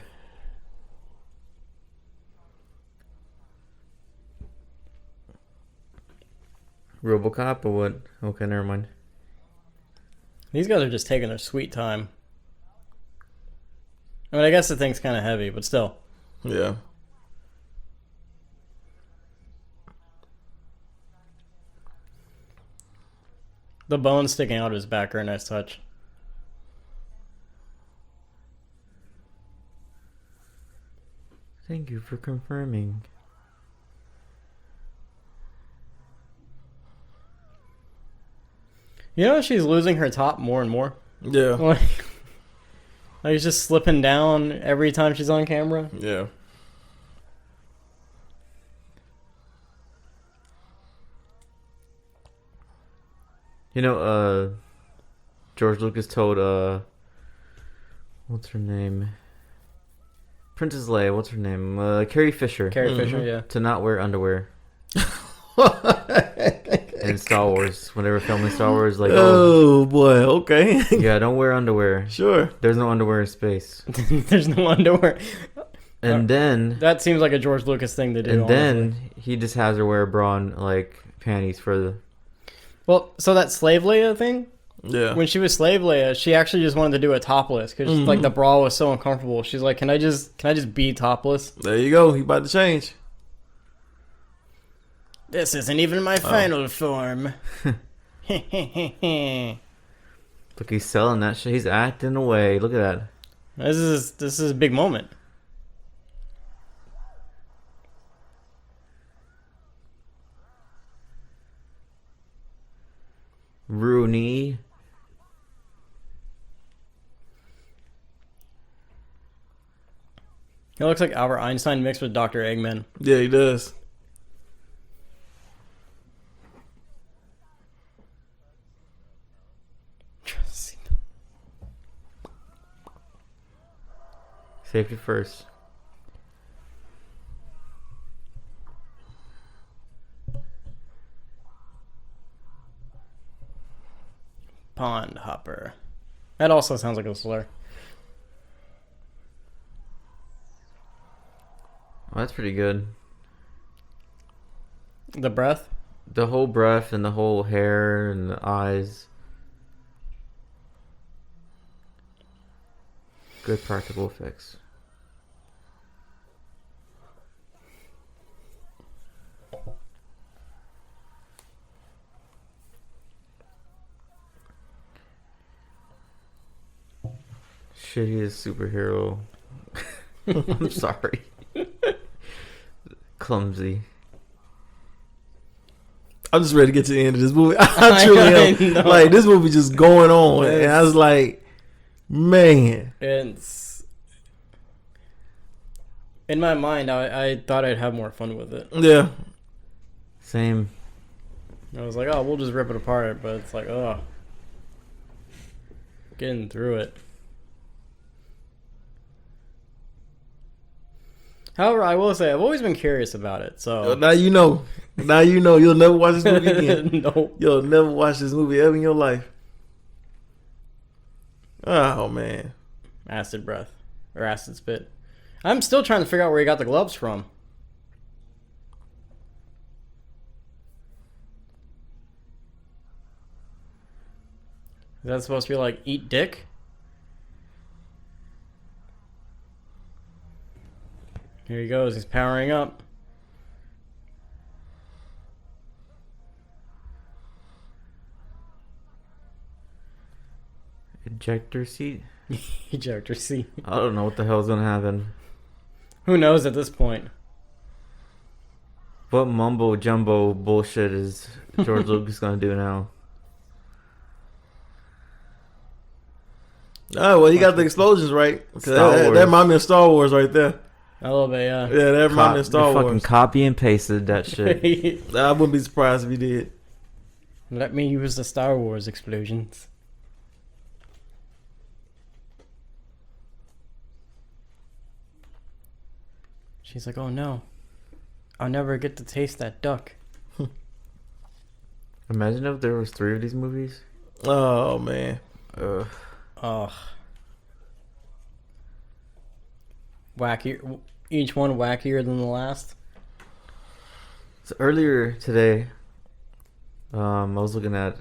RoboCop or what? Okay, never mind. These guys are just taking their sweet time. I mean, I guess the thing's kind of heavy, but still. Yeah. The bones sticking out of his back are a nice touch. Thank you for confirming. You know, she's losing her top more and more. Yeah. Like it's just slipping down every time she's on camera. Yeah. You know, George Lucas told, what's her name? Princess Leia, what's her name? Carrie Fisher. Carrie Fisher, yeah. To not wear underwear. In Star Wars, when they were filming Star Wars, like, oh boy, okay. Yeah, don't wear underwear. Sure. There's no underwear in space. There's no underwear. And then that seems like a George Lucas thing to do. And honestly. then he just has her wear a bra and like panties for the. Well, so that Slave Leia thing. Yeah. When she was Slave Leia, she actually just wanted to do it topless because like the bra was so uncomfortable. She's like, "Can I just be topless?" There you go. He about to change. This isn't even my final form. Look, he's selling that shit. He's acting away. Look at that. This is a big moment. Rooney. He looks like Albert Einstein mixed with Dr. Eggman. Yeah, he does. Safety first. Pond hopper. That also sounds like a slur. Oh, that's pretty good. The breath? The whole breath and the whole hair and the eyes. Good practical effects. Shit, he is a superhero. I'm sorry. Clumsy. I'm just ready to get to the end of this movie. I truly am. Like, this movie just going on. And I was like, man. It's... In my mind, I thought I'd have more fun with it. Yeah. Same. I was like, oh, we'll just rip it apart. But it's like, oh. Getting through it. However, I will say, I've always been curious about it. So Now you know. Now you know. You'll never watch this movie again. Nope. You'll never watch this movie ever in your life. Oh, man. Acid breath. Or acid spit. I'm still trying to figure out where he got the gloves from. Is that supposed to be like, eat dick? Here he goes. He's powering up. ejector seat. Ejector seat. I don't know what the hell's gonna happen. Who knows at this point? What mumbo jumbo bullshit is George Lucas gonna do now? Oh well, you got the explosions right. Star That Wars. reminds me of Star Wars right there. A little bit, yeah. Yeah, that reminds me of Star Fucking Wars. copy and pasted that shit. I wouldn't be surprised if he did. Let me use the Star Wars explosions. She's like, oh no. I'll never get to taste that duck. Imagine if there was 3 of these movies. Oh man. Ugh. Ugh. Wacky. Each one wackier than the last. So earlier today, I was looking at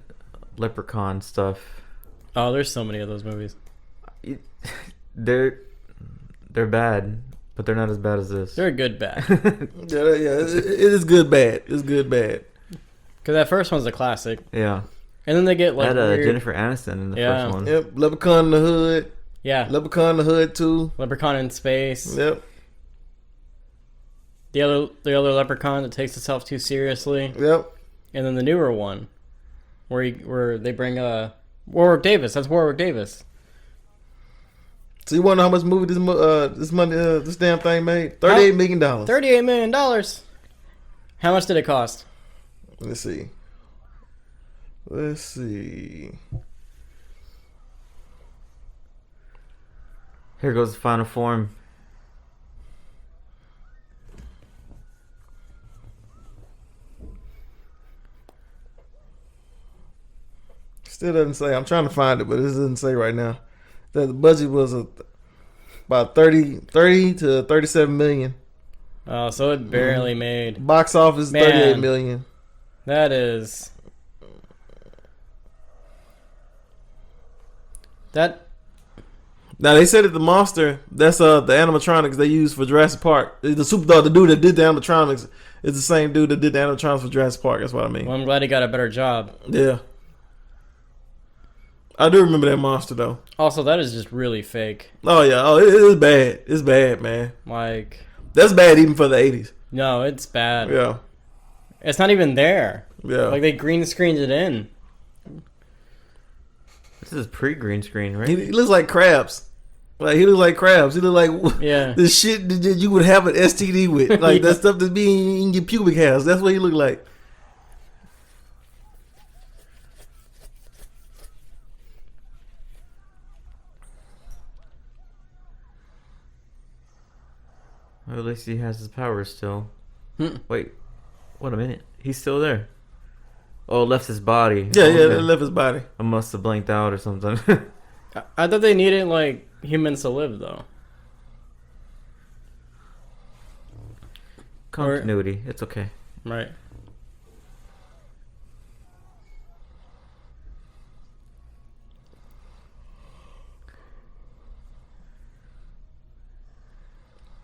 Leprechaun stuff. Oh, there's so many of those movies. They're bad, but they're not as bad as this. They're good bad. Yeah, it is good bad. It's good bad. Because that first one's a classic. Yeah. And then they get like Had weird... Jennifer Aniston in the first one. Yep, Leprechaun in the Hood. Yeah. Leprechaun in the Hood too. Leprechaun in Space. Yep. The other Leprechaun that takes itself too seriously. Yep. And then the newer one, where they bring Warwick Davis. That's Warwick Davis. So you want to know how much movie this damn thing made? $38 million. $38 million. How much did it cost? Let's see. Here goes the final form. Still doesn't say. I'm trying to find it, but it doesn't say right now. The budget was about 30 to 37 million. Oh, so it barely made. Box office, Man. 38 million. That is... That... Now they said that the monster, that's the animatronics they use for Jurassic Park. The the dude that did the animatronics is the same dude that did the animatronics for Jurassic Park. That's what I mean. Well, I'm glad he got a better job. Yeah. I do remember that monster though. Also, that is just really fake. Oh yeah. Oh, it is bad. It's bad, man. Like... That's bad even for the 80s. No, it's bad. Yeah. It's not even there. Yeah. Like, they green screened it in. This is pre-green screen, right? He looks like crabs. Like he looks like crabs. He look like the shit that you would have an STD with. Like that stuff that's being in your pubic hairs. That's what he look like. Well, at least he has his powers still. Wait, wait a minute. He's still there. Oh, left his body. Yeah, yeah, they left his body. I must have blanked out or something. I thought they needed, like, humans to live, though. Continuity. It's okay. Right.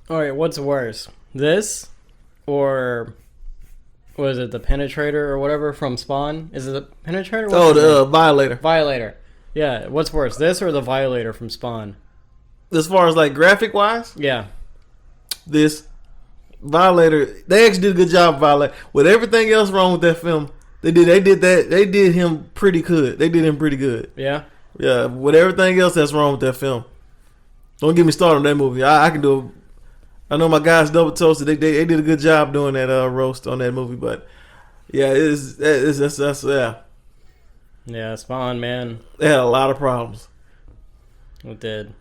Alright, what's worse? This? Or was it the Penetrator or whatever from Spawn? Is it the Penetrator? Oh, the Violator. Violator. Yeah, what's worse? This or the Violator from Spawn? As far as like graphic wise? Yeah. This Violator, they actually did a good job of Violator. With everything else wrong with that film, they did him pretty good. They did him pretty good. Yeah? Yeah, with everything else that's wrong with that film. Don't get me started on that movie. I can do I know my guys Double Toasted. They did a good job doing that roast on that movie, but yeah, that's yeah. Yeah, Spawn, man. They had a lot of problems. It did.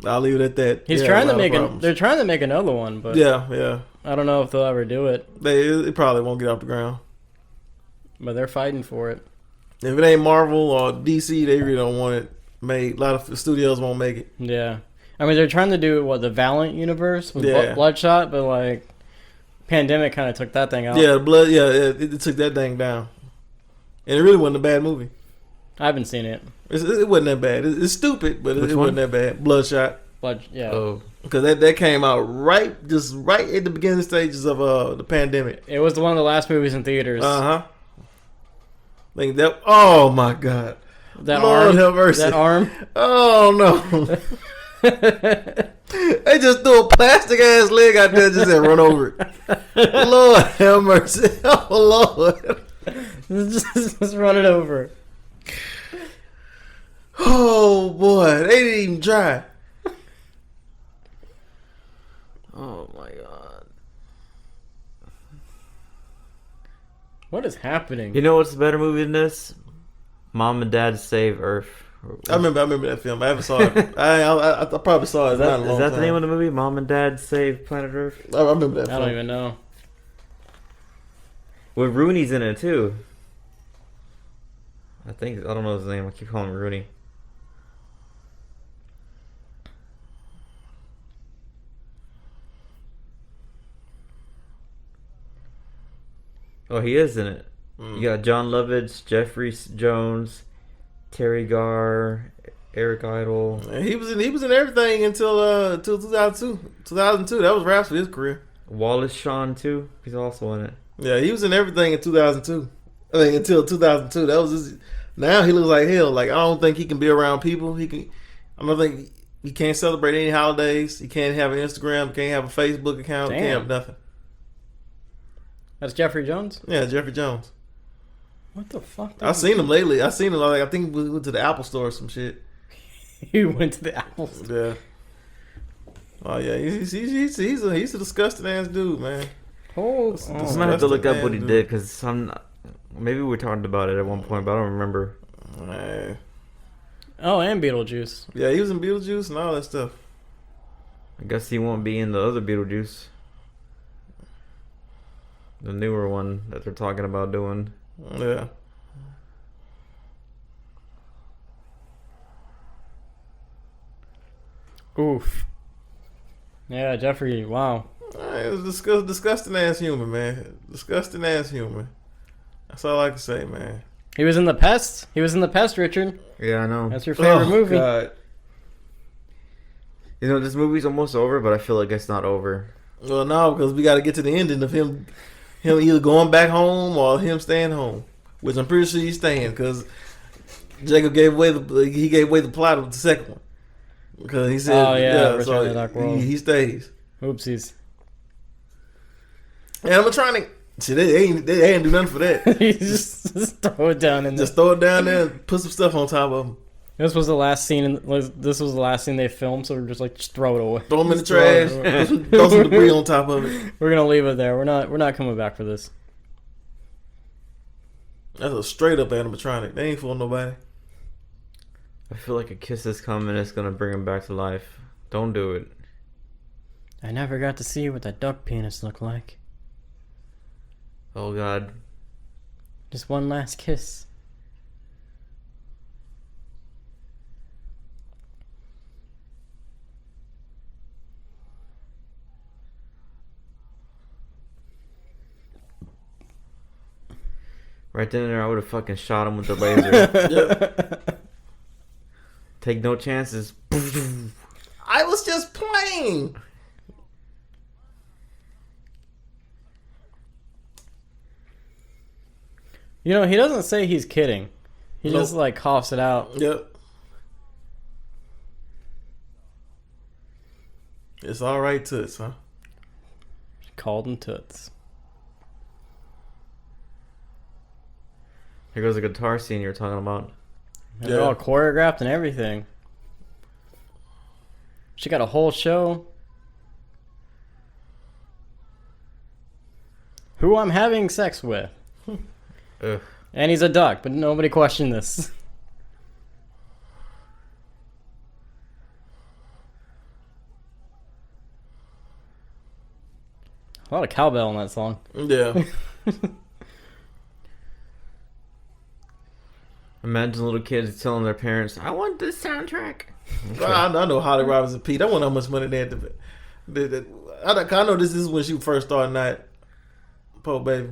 I'll leave it at that. He's trying to make they're trying to make another one, but yeah. I don't know if they'll ever do it. They probably won't get off the ground. But they're fighting for it. If it ain't Marvel or DC, they really don't want it made. A lot of studios won't make it. Yeah. I mean, they're trying to do, the Valiant universe with Yeah. Bloodshot, but, like, pandemic kind of took that thing out. Yeah, it took that thing down. And it really wasn't a bad movie. I haven't seen it. It wasn't that bad. It's stupid, but it wasn't that bad. Bloodshot. Yeah. Oh. Because that came out right at the beginning stages of the pandemic. It was one of the last movies in theaters. Think that. Oh my god. That Lord arm. have mercy. That arm. Oh no. They just threw a plastic ass leg out there, just said run over it. Lord have mercy. Oh Lord. Just run it over. Oh boy, they didn't even try. Oh my god. What is happening? You know what's a better movie than this? Mom and Dad Save Earth. I remember that film. I haven't saw it. I probably saw it. Is that the name of the movie? Mom and Dad Save Planet Earth? I remember that I film. don't even know. With Rooney's in it too. I don't know his name. I keep calling him Rooney. Oh, he is in it. You got John Lovitz, Jeffrey Jones, Terry Garr, Eric Idle. He was in everything until 2002. 2002. That was wraps for his career. Wallace Shawn too. He's also in it. Yeah, he was in everything in 2002. I mean, until 2002. That was his. Now he looks like hell. Like I don't think he can be around people. I don't think he can't celebrate any holidays. He can't have an Instagram. He can't have a Facebook account. He can't have nothing. That's Jeffrey Jones? Yeah, Jeffrey Jones. What the fuck? I've seen him lately. I seen him like I think we went to the Apple store or some shit. He went to the Apple store. Yeah. Oh yeah, he's a disgusting ass dude, man. Oh, I'm gonna have to look up what he did because maybe we talked about it at one point, but I don't remember. Man. Oh, and Beetlejuice. Yeah, he was in Beetlejuice and all that stuff. I guess he won't be in the other Beetlejuice. The newer one that they're talking about doing. Yeah. Oof. Yeah, Jeffrey, wow. It was disgusting ass human, man. Disgusting ass human. That's all I can say, man. He was in The Pest. He was in The Pest, Richard. Yeah, I know. That's your favorite movie. God. You know, this movie's almost over, but I feel like it's not over. Well, no, because we got to get to the ending of him either going back home or him staying home, which I'm pretty sure he's staying because Jacob gave away the plot of the second one because he said, "Oh yeah, Return so to the Dark World." He stays. Oopsies. And animatronic. See, they ain't do nothing for that. You just throw it down in there. Just throw it down there and put some stuff on top of them. This was the last scene. This was the last scene they filmed, so we're just like, just throw it away. Throw them in the trash. Throw some debris on top of it. We're gonna leave it there. We're not coming back for this. That's a straight up animatronic. They ain't fooling nobody. I feel like a kiss is coming. It's gonna bring him back to life. Don't do it. I never got to see what that duck penis looked like. Oh God. Just one last kiss. Right then and there, I would have fucking shot him with the laser. Yep. Take no chances. I was just playing. You know, he doesn't say he's kidding. He Nope. just like coughs it out. Yep. It's all right, Toots, huh? Called him toots. Here goes the guitar scene you're talking about. And they're all choreographed and everything. She got a whole show. Who I'm having sex with. Ugh. And he's a duck, but nobody questioned this. A lot of cowbell in that song. Yeah. Imagine little kids telling their parents, "I want this soundtrack." Well, I know Holly Robinson Pete. I wonder how much money they had to. I know this is when she first started Night. Poor baby.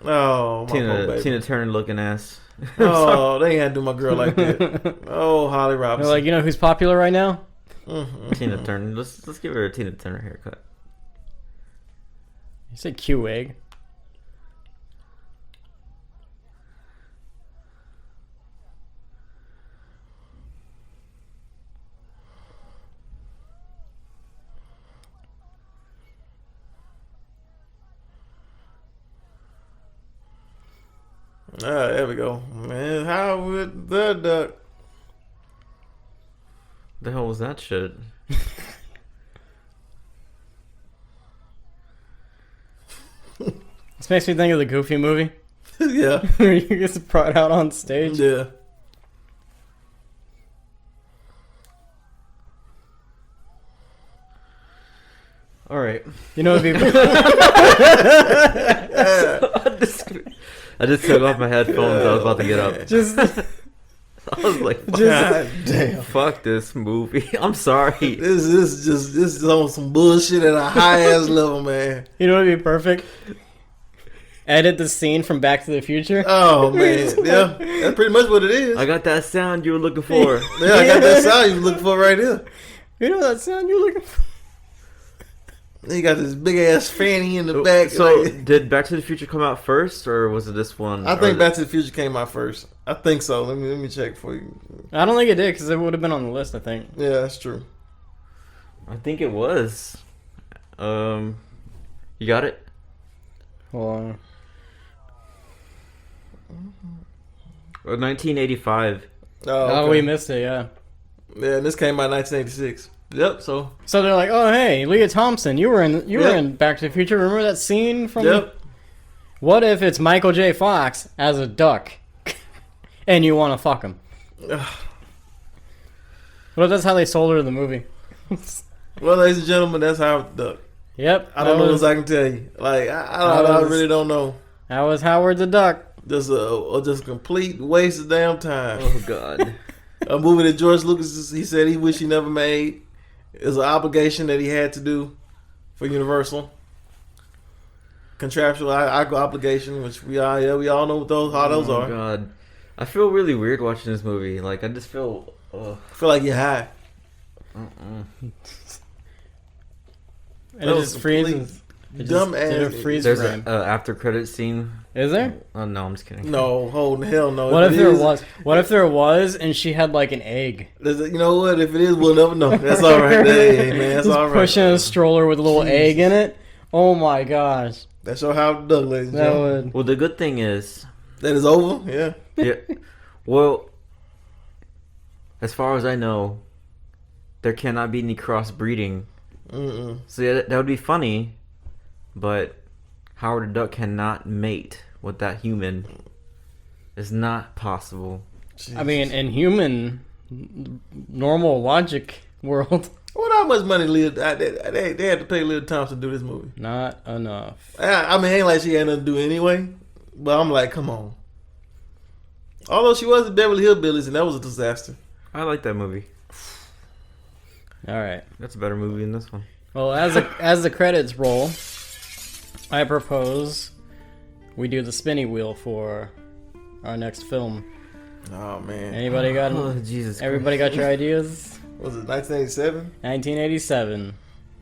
Oh, my poor baby. Tina Turner looking ass. Oh, they ain't had to do my girl like that. Oh, Holly They're Robinson. like, you know who's popular right now? Tina Turner. Let's give her a Tina Turner haircut. You said Q-Egg. There we go. Man, Howard the Duck. The hell was that shit? This makes me think of the Goofy movie. Yeah. Where he gets brought out on stage. Yeah. All right. You know, it'd be I just took off my headphones. I was about to get up. just I was like, God damn. fuck this movie. I'm sorry. This is on some bullshit at a high ass level, man. you know, it'd be perfect. Edit the scene from Back to the Future. Oh man, yeah, that's pretty much what it is. I got that sound you were looking for. Yeah, I got that sound you were looking for right here. You know that sound you're looking for. He got this big ass fanny in the back. So, like- did Back to the Future come out first, or was it this one? I think Back to the Future came out first. I think so. Let me check for you. I don't think it did because it would have been on the list. I think. Yeah, that's true. I think it was. You got it? Hold on. 1985. Oh, we missed it. Yeah. Yeah, and this came out in 1986. Yep. So. So they're like, "Oh, hey, Leah Thompson, you were in Back to the Future. Remember that scene from?" Yep. What if it's Michael J. Fox as a duck, and you want to fuck him? Well, that's how they sold her the movie. Well, ladies and gentlemen, that's Howard the Duck. Yep. I don't know what else I can tell you. Like I really don't know. That was Howard the Duck. Just a complete waste of damn time. Oh God. A movie that George Lucas, he said he wished he never made. It's an obligation that he had to do for Universal. Contractual obligation, which we all know what how those Oh are. God. I feel really weird watching this movie. Like I just feel. I feel like you're high. And That it was just freezes. Dumb Did a ass. freeze There's frame. a after credit scene. Is there? Oh no, I'm just kidding. No, holy hell no. What if there it is- was? What if there was, and she had like an egg? You know what? If it is, we'll never know. That's all right. Hey, man, that's Just all right. pushing a stroller with a little egg in it. Oh my gosh, That's your Howard the Duck, ladies and that gentlemen. would. Well, the good thing is, That is over. Yeah. yeah. Well, as far as I know, there cannot be any crossbreeding. So yeah, that would be funny, but Howard the Duck cannot mate with that human. It's not possible. I mean, in human, normal logic world, What how much money they had to pay Leah Thompson to do this movie? not enough. I mean, ain't like she had nothing to do anyway. But I'm like, come on. Although she was in Beverly Hillbillies, and that was a disaster. I like that movie. All right. That's a better movie than this one. Well, as the credits roll, I propose we do the spinny wheel for our next film. Oh man, Anybody got? Oh Jesus! Everybody got your ideas? was it 1987? 1987.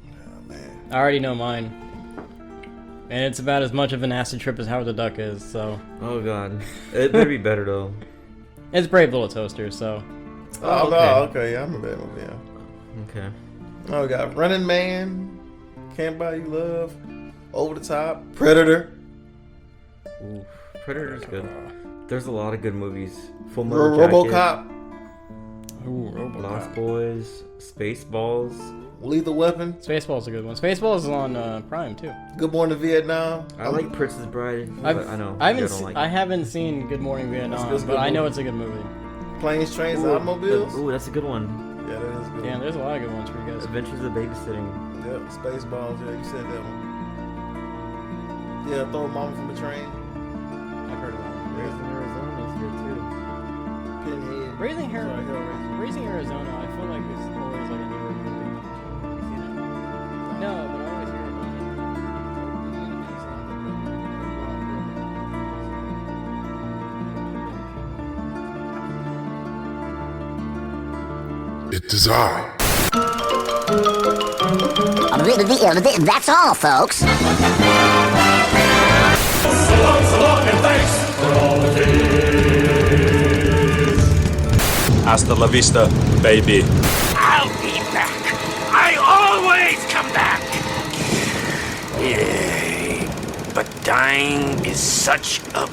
Oh man, I already know mine. And it's about as much of an acid trip as Howard the Duck is, so. Oh God, it better be better though. It's Brave Little Toaster, so. oh, okay. okay, yeah, I remember that movie. Yeah. Okay. Oh, we got Running Man, Can't Buy You Love, Over the Top, Predator, Ooh, Predator's good. There's a lot of good movies. Full Metal Jacket, RoboCop, Ooh, Lost RoboCop. Boys, Spaceballs. Lethal Weapon, Spaceball's a good one. Spaceball's on Prime, too. Good Morning Vietnam. I like Princess Bride, but I know I you haven't, don't like I it. haven't seen Good Morning Vietnam, That's a good but I know movie. it's a good movie. Planes, Trains, and Automobiles. Ooh, that's a good one. Yeah, that is good. Yeah, there's a lot of good ones for you guys. Adventures of Babysitting. Yep, Spaceballs. Yeah, you said that one. Yeah, Throw a Mama from the Train. I've heard of that. Raising Arizona's good too. Pinhead. Raising Sorry, Hellraiser. Raising Arizona, I feel like it's always like a newer movie. No, but I always hear about it. It is I. That's all, folks. Hasta la vista, baby. I'll be back. I always come back. Yay. But dying is such a